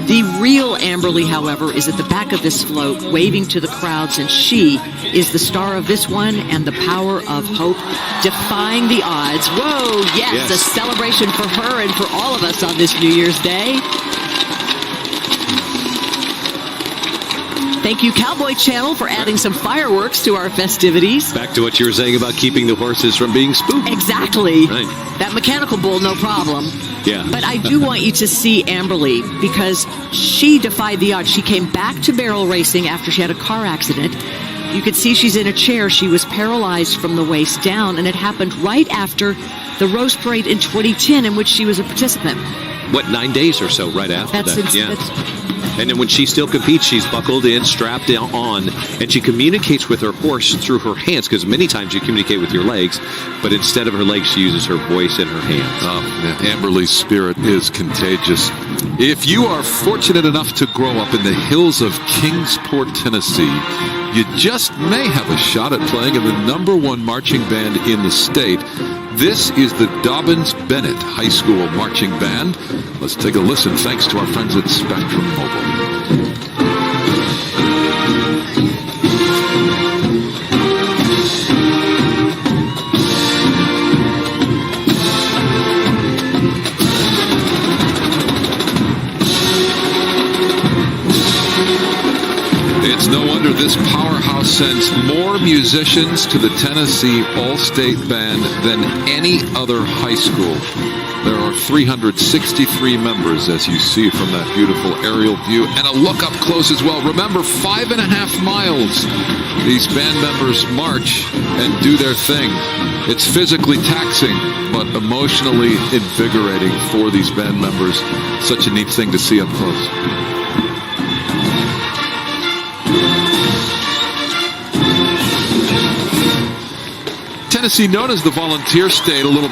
The real Amberly, however, is at the back of this float, waving to the crowds, and she is the star of this one and the power of hope, defying the odds. Whoa, yes, a celebration for her and for all of us on this New Year's Day. Thank you, Cowboy Channel, for adding some fireworks to our festivities. Back to what you were saying about keeping the horses from being spooked. Exactly. Right. That mechanical bull, no problem. Yeah. But I do want you to see Amberly, because she defied the odds. She came back to barrel racing after she had a car accident. You could see she's in a chair. She was paralyzed from the waist down, and it happened right after the Rose Parade in 2010, in which she was a participant. What, 9 days or so right after that? Yeah. And then when she still competes, she's buckled in, strapped on, and she communicates with her horse through her hands, because many times you communicate with your legs, but instead of her legs, she uses her voice and her hands. Amberly's spirit is contagious. If you are fortunate enough to grow up in the hills of Kingsport, Tennessee, you just may have a shot at playing in the #1 marching band in the state. This is the Dobbins-Bennett High School Marching Band. Let's take a listen, thanks to our friends at Spectrum Mobile. It's no wonder this powerhouse sends more musicians to the Tennessee All-State Band than any other high school. There are 363 members, as you see from that beautiful aerial view, and a look up close as well. Remember, 5.5 miles these band members march and do their thing. It's physically taxing, but emotionally invigorating for these band members. Such a neat thing to see up close. Tennessee, known as the Volunteer State, a little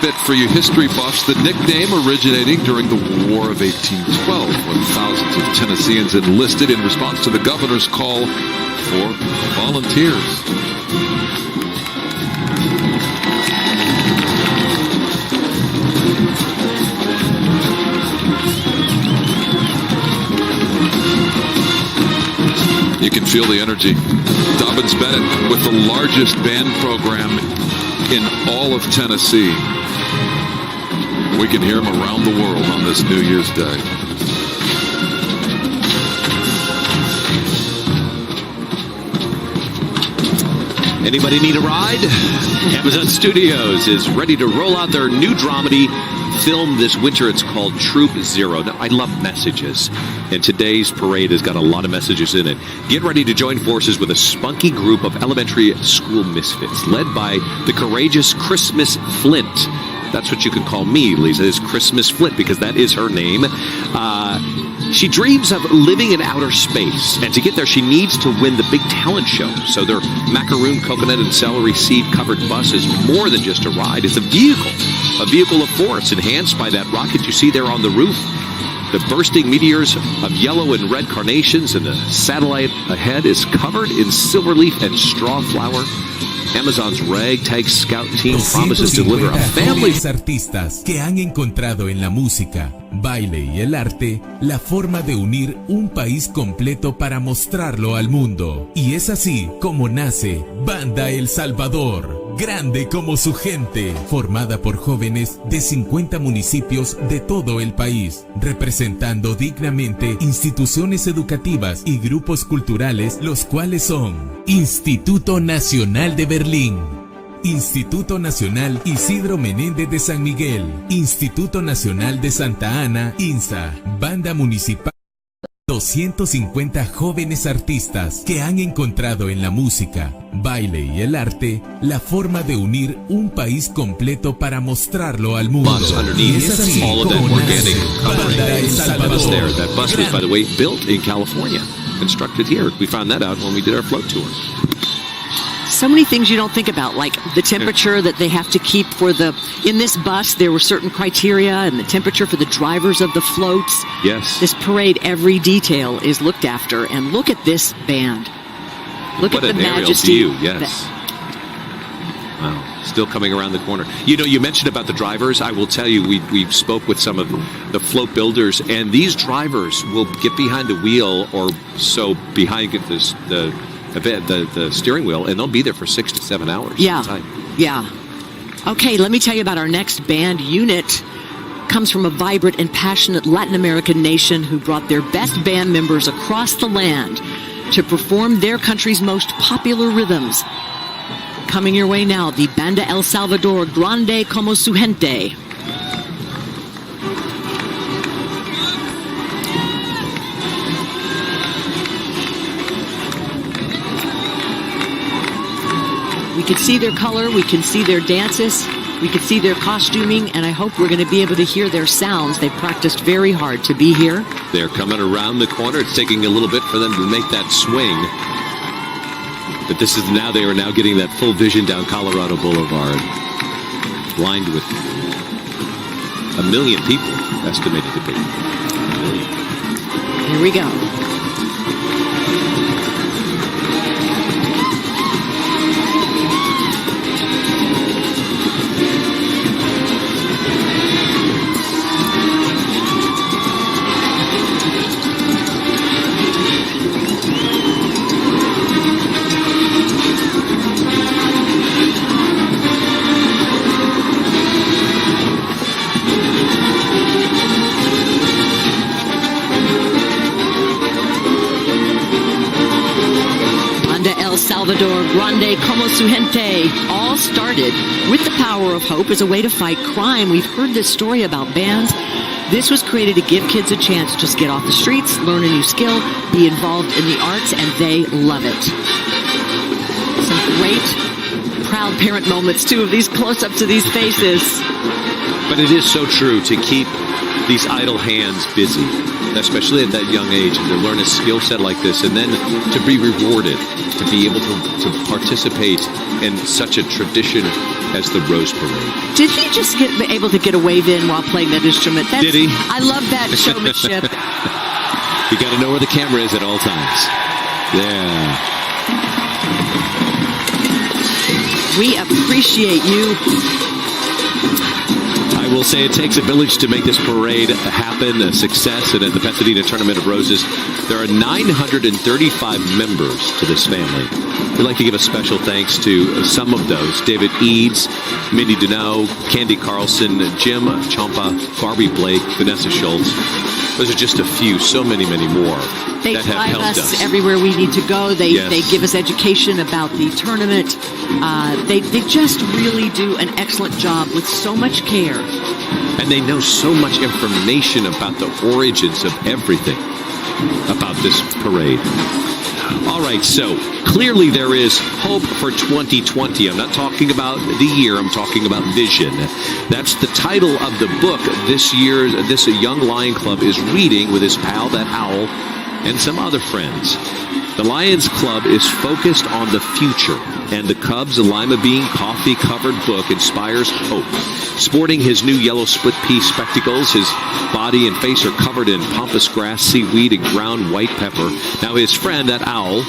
bit for you history buffs, the nickname originating during the War of 1812, when thousands of Tennesseans enlisted in response to the governor's call for volunteers. You can feel the energy. Dobbins-Bennett with the largest band program in all of Tennessee. We can hear them around the world on this New Year's Day. Anybody need a ride? Amazon Studios is ready to roll out their new dramedy film this winter. It's called Troop Zero. Now, I love messages, and today's parade has got a lot of messages in it. Get ready to join forces with a spunky group of elementary school misfits, led by the courageous Christmas Flint. That's what you could call me, Lisa, is Christmas Flint, because that is her name. She dreams of living in outer space, and to get there, she needs to win the big talent show. So their macaroon, coconut, and celery seed-covered bus is more than just a ride. It's a vehicle of force, enhanced by that rocket you see there on the roof. The bursting meteors of yellow and red carnations, and the satellite ahead is covered in silver leaf and straw flower. Amazon's ragtag scout team promises to deliver a family. Artistas que han encontrado en la música, baile y el arte la forma de unir un país completo para mostrarlo al mundo. Y es así como nace Banda El Salvador, grande como su gente, formada por jóvenes de 50 municipios de todo el país, representando dignamente instituciones educativas y grupos culturales, los cuales son Instituto Nacional de Berlín, Instituto Nacional Isidro Menéndez de San Miguel, Instituto Nacional de Santa Ana, INSA, Banda Municipal. 250 jóvenes artistas que han encontrado en la música, baile y el arte la forma de unir un país completo para mostrarlo al mundo. Y es así all of that como organic nace Banda El Salvador. there. That bus was, by the way, built in California, constructed here. We found that out when we did our float tour. So many things you don't think about, like the temperature that they have to keep for in this bus, there were certain criteria, and the temperature for the drivers of the floats. Yes. This parade, every detail is looked after, and look at this band. Look What at the an aerial majesty. view, yes. Wow, still coming around the corner. You know, you mentioned about the drivers. I will tell you, we spoke with some of the float builders, and these drivers will get behind the wheel or so behind the steering wheel, and they'll be there for 6 to 7 hours. Yeah, at a time. yeah. Okay, let me tell you about our next band unit. Comes from a vibrant and passionate Latin American nation who brought their best band members across the land to perform their country's most popular rhythms. Coming your way now, the Banda El Salvador, Grande como su gente. We can see their color, we can see their dances, we can see their costuming, and I hope we're going to be able to hear their sounds. They've practiced very hard to be here. They're coming around the corner. It's taking a little bit for them to make that swing. But they are now getting that full vision down Colorado Boulevard, lined with 1 million people, estimated to be. 1 million. Here we go. Salvador, Grande como su gente, all started with the power of hope as a way to fight crime. We've heard this story about bands. This was created to give kids a chance to just get off the streets, learn a new skill, be involved in the arts, and they love it. Some great, proud parent moments, too, of these close-ups of these faces. But it is so true to keep these idle hands busy, especially at that young age, and to learn a skill set like this, and then to be rewarded, to be able to participate in such a tradition as the Rose Parade. Did he just get able to get a wave in while playing that instrument? Did he? I love that showmanship. You got to know where the camera is at all times. Yeah. We appreciate you. I will say it takes a village to make this parade happen, a success, and at the Pasadena Tournament of Roses, there are 935 members to this family. We'd like to give a special thanks to some of those: David Eads, Mindy Deneau, Candy Carlson, Jim Champa, Barbie Blake, Vanessa Schultz. Those are just a few, so many, many more They that have drive helped us us. everywhere we need to go. They Yes. they give us education about the tournament. They just really do an excellent job with so much care. And they know so much information about the origins of everything about this parade. All right, so clearly there is hope for 2020. I'm not talking about the year, I'm talking about vision. That's the title of the book this Young Lion Club is reading with his pal, that owl, and some other friends. The Lions Club is focused on the future, and the Cubs' Lima Bean coffee-covered book inspires hope. Sporting his new yellow split-pea spectacles, his body and face are covered in pampas grass, seaweed, and ground white pepper. Now his friend, that owl,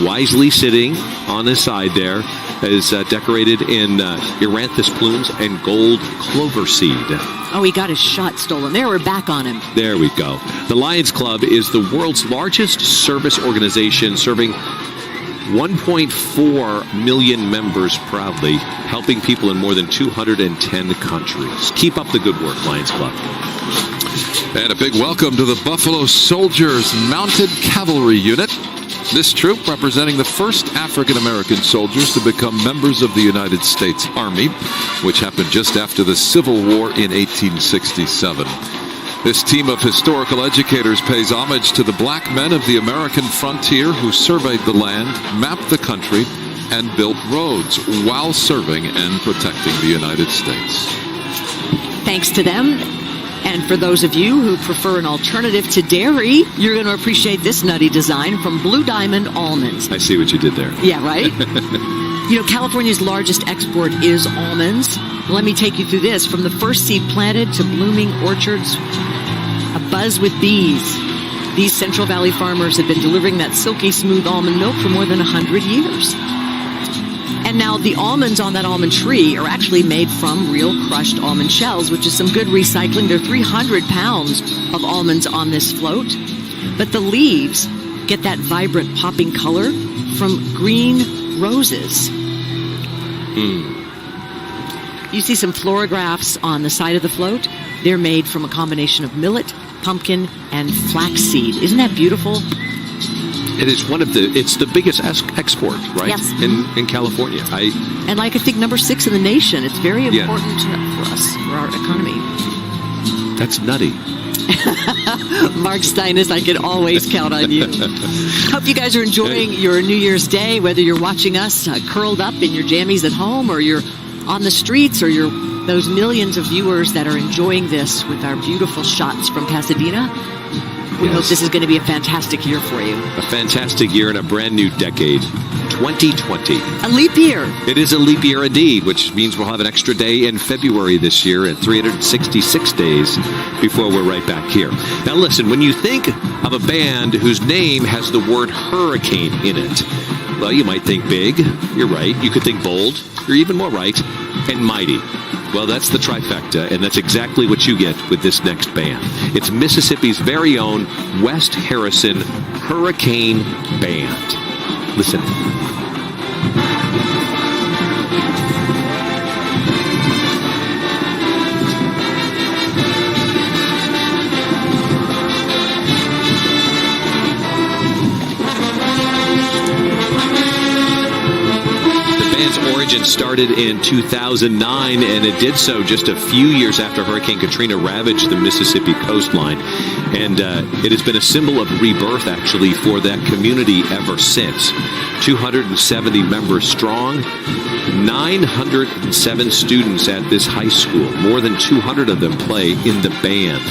wisely sitting on his side there, is decorated in Eranthus plumes and gold clover seed. Oh, he got his shot stolen. There, we're back on him. There we go. The Lions Club is the world's largest service organization, serving 1.4 million members proudly, helping people in more than 210 countries. Keep up the good work, Lions Club. And a big welcome to the Buffalo Soldiers Mounted Cavalry Unit. This troop representing the first African-American soldiers to become members of the United States Army, which happened just after the Civil War in 1867. This team of historical educators pays homage to the black men of the American frontier who surveyed the land, mapped the country, and built roads while serving and protecting the United States. Thanks to them. And for those of you who prefer an alternative to dairy, you're going to appreciate this nutty design from Blue Diamond Almonds. I see what you did there. Yeah, right? You know, California's largest export is almonds. Let me take you through this. From the first seed planted to blooming orchards, abuzz with bees. These Central Valley farmers have been delivering that silky smooth almond milk for more than 100 years. And now the almonds on that almond tree are actually made from real crushed almond shells, which is some good recycling. There are 300 pounds of almonds on this float. But the leaves get that vibrant popping color from green roses. You see some floragraphs on the side of the float. They're made from a combination of millet, pumpkin, and flaxseed. Isn't that beautiful? It is it's the biggest export, right? Yes. In California. And I think number 6 in the nation. It's very important for us, for our economy. That's nutty. Mark Steinis, I can always count on you. Hope you guys are enjoying your New Year's Day, whether you're watching us curled up in your jammies at home, or you're on the streets, or you're those millions of viewers that are enjoying this with our beautiful shots from Pasadena. We hope this is going to be a fantastic year for you. A fantastic year and a brand new decade. 2020. A leap year. It is a leap year indeed, which means we'll have an extra day in February this year and 366 days before we're right back here. Now listen, when you think of a band whose name has the word hurricane in it, well, you might think big. You're right. You could think bold. You're even more right. And mighty. Well, that's the trifecta, and that's exactly what you get with this next band. It's Mississippi's very own West Harrison Hurricane Band. Listen. Origin started in 2009, and it did so just a few years after Hurricane Katrina ravaged the Mississippi coastline. And it has been a symbol of rebirth, actually, for that community ever since. 270 members strong, 907 students at this high school. More than 200 of them play in the band.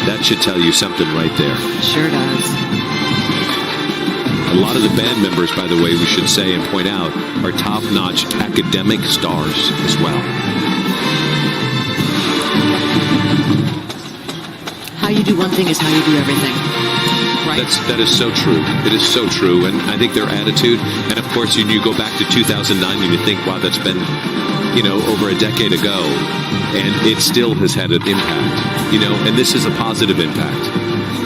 That should tell you something right there. Sure does. A lot of the band members, by the way, we should say and point out, are top-notch academic stars as well. How you do one thing is how you do everything. Right? That is so true. It is so true. And I think their attitude, and of course, you go back to 2009 and you think, wow, that's been, over a decade ago. And it still has had an impact, and this is a positive impact.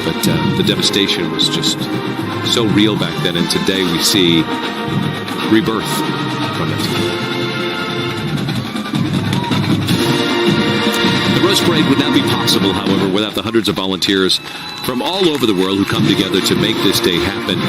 But the devastation was just so real back then, and today we see rebirth from it. The Rose Parade would not be possible, however, without the hundreds of volunteers from all over the world who come together to make this day happen.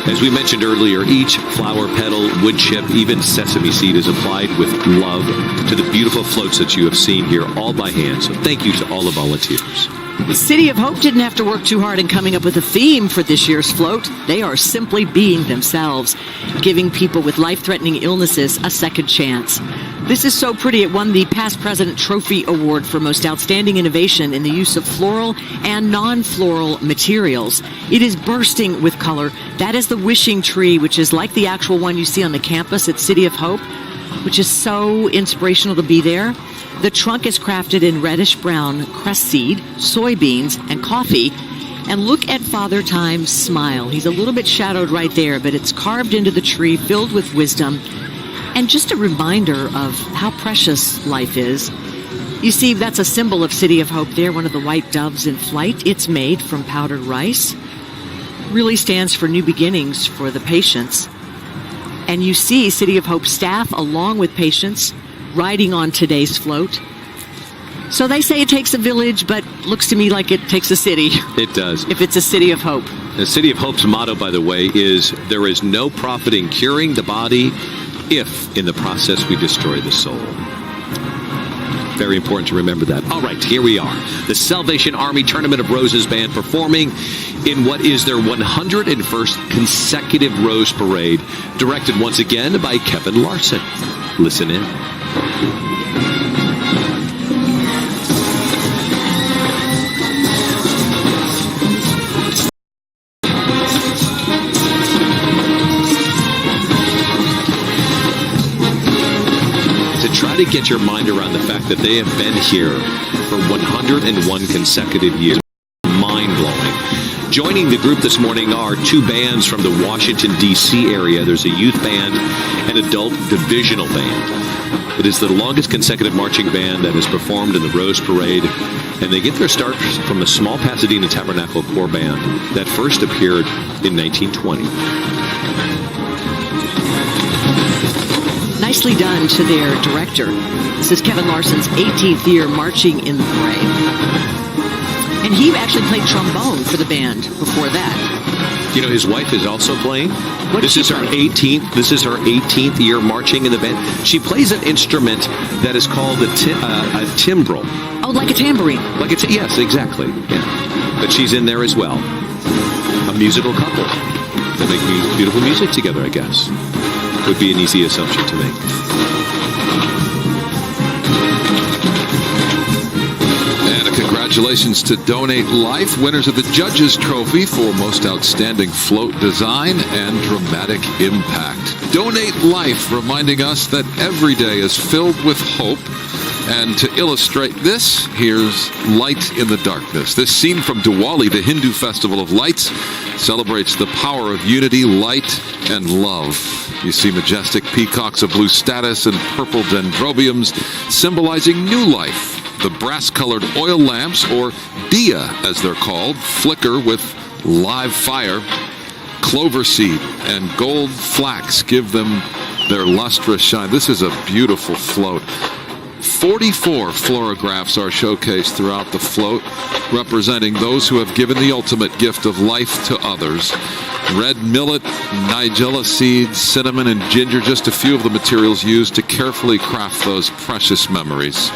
As we mentioned earlier, each flower petal, wood chip, even sesame seed is applied with love to the beautiful floats that you have seen here, all by hand. So thank you to all the volunteers. The City of Hope didn't have to work too hard in coming up with a theme for this year's float. They are simply being themselves, giving people with life-threatening illnesses a second chance. This is so pretty. It won the Past President Trophy Award for Most Outstanding Innovation in the use of floral and non-floral materials. It is bursting with color. That is the wishing tree, which is like the actual one you see on the campus at City of Hope, which is so inspirational to be there. The trunk is crafted in reddish-brown cress seed, soybeans, and coffee. And look at Father Time's smile. He's a little bit shadowed right there, but it's carved into the tree, filled with wisdom. And just a reminder of how precious life is. You see, that's a symbol of City of Hope there, one of the white doves in flight. It's made from powdered rice. Really stands for new beginnings for the patients. And you see City of Hope staff along with patients riding on today's float. So they say it takes a village, but looks to me like it takes a city. It does. If it's a City of Hope. The City of Hope's motto, by the way, is there is no profit in curing the body if in the process we destroy the soul. Very important to remember that. All right, here we are. The Salvation Army Tournament of Roses Band performing in what is their 101st consecutive Rose Parade, directed once again by Kevin Larson. Listen in. Try to get your mind around the fact that they have been here for 101 consecutive years. Mind-blowing. Joining the group this morning are two bands from the Washington, D.C. area. There's a youth band and adult divisional band. It is the longest consecutive marching band that has performed in the Rose Parade, and they get their start from a small Pasadena Tabernacle Corps band that first appeared in 1920. Nicely done to their director. This is Kevin Larson's 18th year marching in the parade. And he actually played trombone for the band before that. You know, his wife is also playing. This is her 18th year marching in the band. She plays an instrument that is called a timbrel. Oh, like a tambourine. Yes, exactly. Yeah. But she's in there as well. A musical couple. They make beautiful music together, I guess. Would be an easy assumption to make. And a congratulations to Donate Life, winners of the Judges Trophy for Most Outstanding Float Design and Dramatic Impact. Donate Life reminding us that every day is filled with hope. And to illustrate this, here's Light in the Darkness. This scene from Diwali, the Hindu festival of lights, celebrates the power of unity, light, and love. You see majestic peacocks of blue status and purple dendrobiums symbolizing new life. The brass-colored oil lamps, or diya as they're called, flicker with live fire. Clover seed and gold flax give them their lustrous shine. This is a beautiful float. 44 fluorographs are showcased throughout the float, representing those who have given the ultimate gift of life to others. Red millet, nigella seeds, cinnamon, and ginger, just a few of the materials used to carefully craft those precious memories.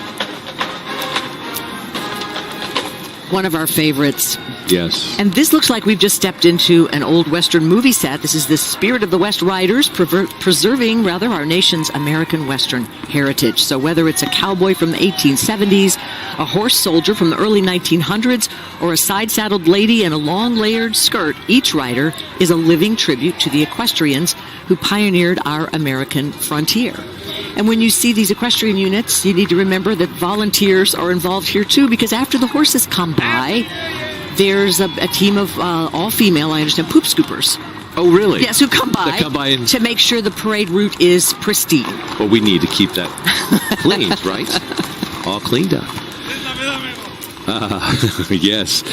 One of our favorites. Yes. And this looks like we've just stepped into an old Western movie set. This is the Spirit of the West Riders, preserving our nation's American Western heritage. So whether it's a cowboy from the 1870s, a horse soldier from the early 1900s, or a side-saddled lady in a long layered skirt, each rider is a living tribute to the equestrians who pioneered our American frontier. And when you see these equestrian units, you need to remember that volunteers are involved here too, because after the horses come by, there's a team of all-female, I understand, poop scoopers. Oh, really? Yes, who come by to make sure the parade route is pristine. Well, we need to keep that cleaned, right? All cleaned up. Yes.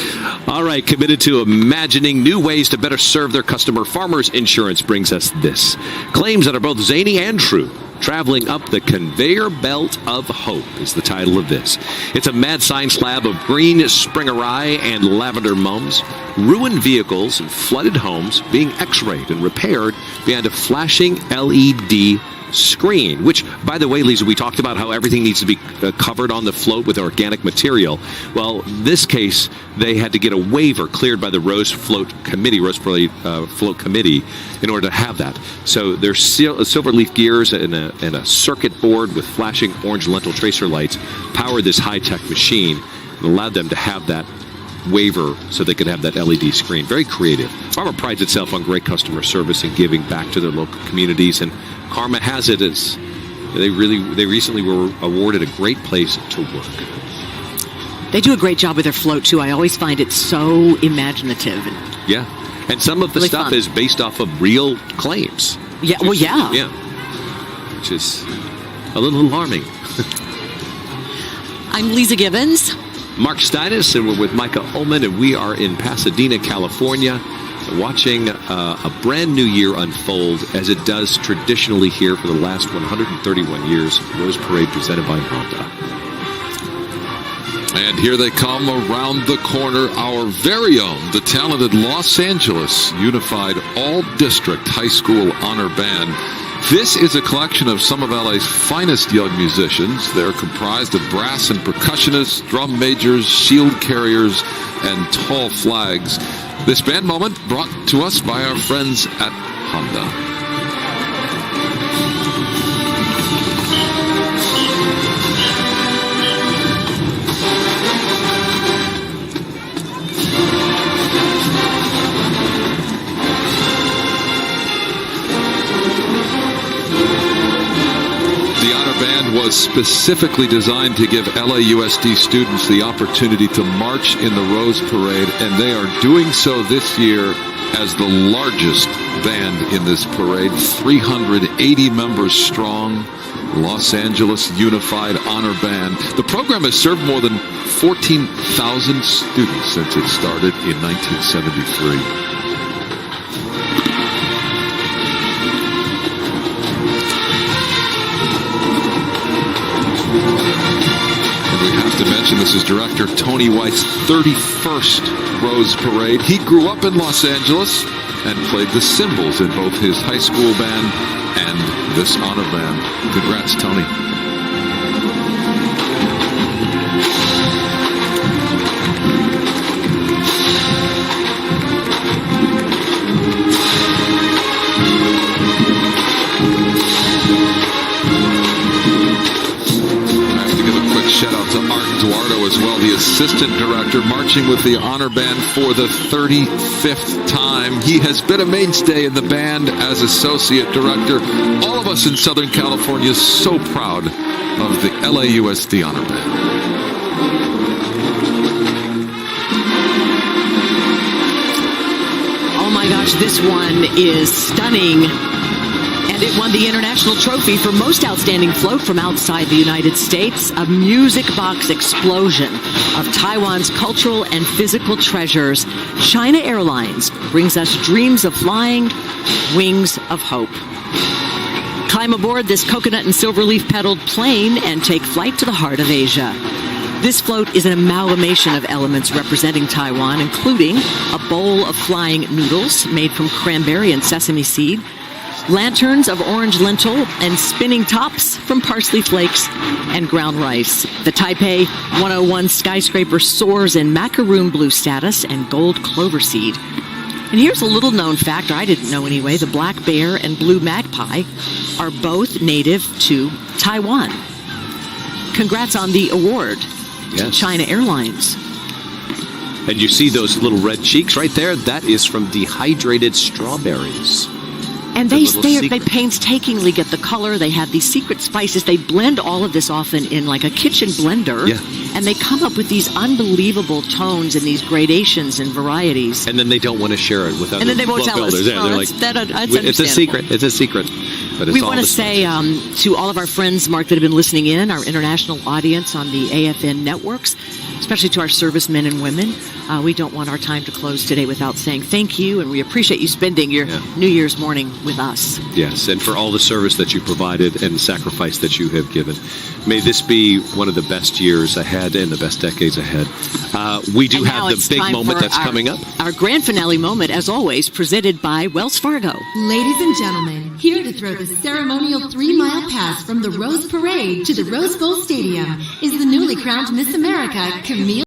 All right. Committed to imagining new ways to better serve their customer. Farmers Insurance brings us this. Claims that are both zany and true. Traveling up the conveyor belt of hope is the title of this. It's a mad science lab of green springerai and lavender mums, ruined vehicles and flooded homes being x-rayed and repaired behind a flashing LED screen, which, by the way, Lisa, we talked about how everything needs to be covered on the float with organic material. Well, in this case, they had to get a waiver cleared by the Rose Float Committee, Float Committee, in order to have that. So there's silver leaf gears and a circuit board with flashing orange lentil tracer lights powered this high-tech machine and allowed them to have that waiver so they could have that LED screen. Very creative. Farmer prides itself on great customer service and giving back to their local communities, and karma has it as they recently were awarded a great place to work. They do a great job with their float too. I always find it so imaginative. Yeah. And some of the really stuff fun. is based off of real claims. Yeah, well, yeah. Yeah. which is a little alarming. I'm Lisa Gibbons. Mark Steinis, and we're with Micah Ullman, and we are in Pasadena, California, watching a brand new year unfold as it does traditionally here for the last 131 years. Rose Parade presented by Honda. And here they come around the corner, our very own, the talented Los Angeles Unified All-District High School Honor Band. This is a collection of some of LA's finest young musicians. They're comprised of brass and percussionists, drum majors, shield carriers, and tall flags. This band moment brought to us by our friends at Honda. Was specifically designed to give LAUSD students the opportunity to march in the Rose Parade, and they are doing so this year as the largest band in this parade, 380 members strong, Los Angeles Unified Honor Band. The program has served more than 14,000 students since it started in 1973. To mention, this is director Tony White's 31st Rose Parade. He grew up in Los Angeles and played the cymbals in both his high school band and this honor band. Congrats, Tony. Shout out to Art Duardo as well, the assistant director, marching with the honor band for the 35th time. He has been a mainstay in the band as associate director. All of us in Southern California so proud of the LAUSD honor band. Oh my gosh, this one is stunning. And it won the international trophy for most outstanding float from outside the United States. A music box explosion of Taiwan's cultural and physical treasures. China Airlines brings us dreams of flying, wings of hope. Climb aboard this coconut and silver leaf pedaled plane and take flight to the heart of Asia. This float is an amalgamation of elements representing Taiwan, including a bowl of flying noodles made from cranberry and sesame seed, lanterns of orange lentil, and spinning tops from parsley flakes and ground rice. The Taipei 101 skyscraper soars in macaroon blue status and gold clover seed. And here's a little known fact, or I didn't know anyway, the black bear and blue magpie are both native to Taiwan. Congrats on the award to China Airlines. And you see those little red cheeks right there? That is from dehydrated strawberries. And they painstakingly get the color. They have these secret spices. They blend all of this often in like a kitchen blender. Yeah. And they come up with these unbelievable tones and these gradations and varieties. And then they don't want to share it with other. And then they won't tell us. Yeah, they're like, it's a secret. It's a secret. But we want to say to all of our friends, Mark, that have been listening in, our international audience on the AFN networks, especially to our servicemen and women, we don't want our time to close today without saying thank you, and we appreciate you spending your New Year's morning with us. Yes, and for all the service that you provided and the sacrifice that you have given. May this be one of the best years ahead and the best decades ahead. We do have the big moment that's coming up. Our grand finale moment, as always, presented by Wells Fargo. Ladies and gentlemen, here to throw the ceremonial 3-mile pass from the Rose Parade to the Rose Bowl Stadium is the newly crowned Miss America, Camille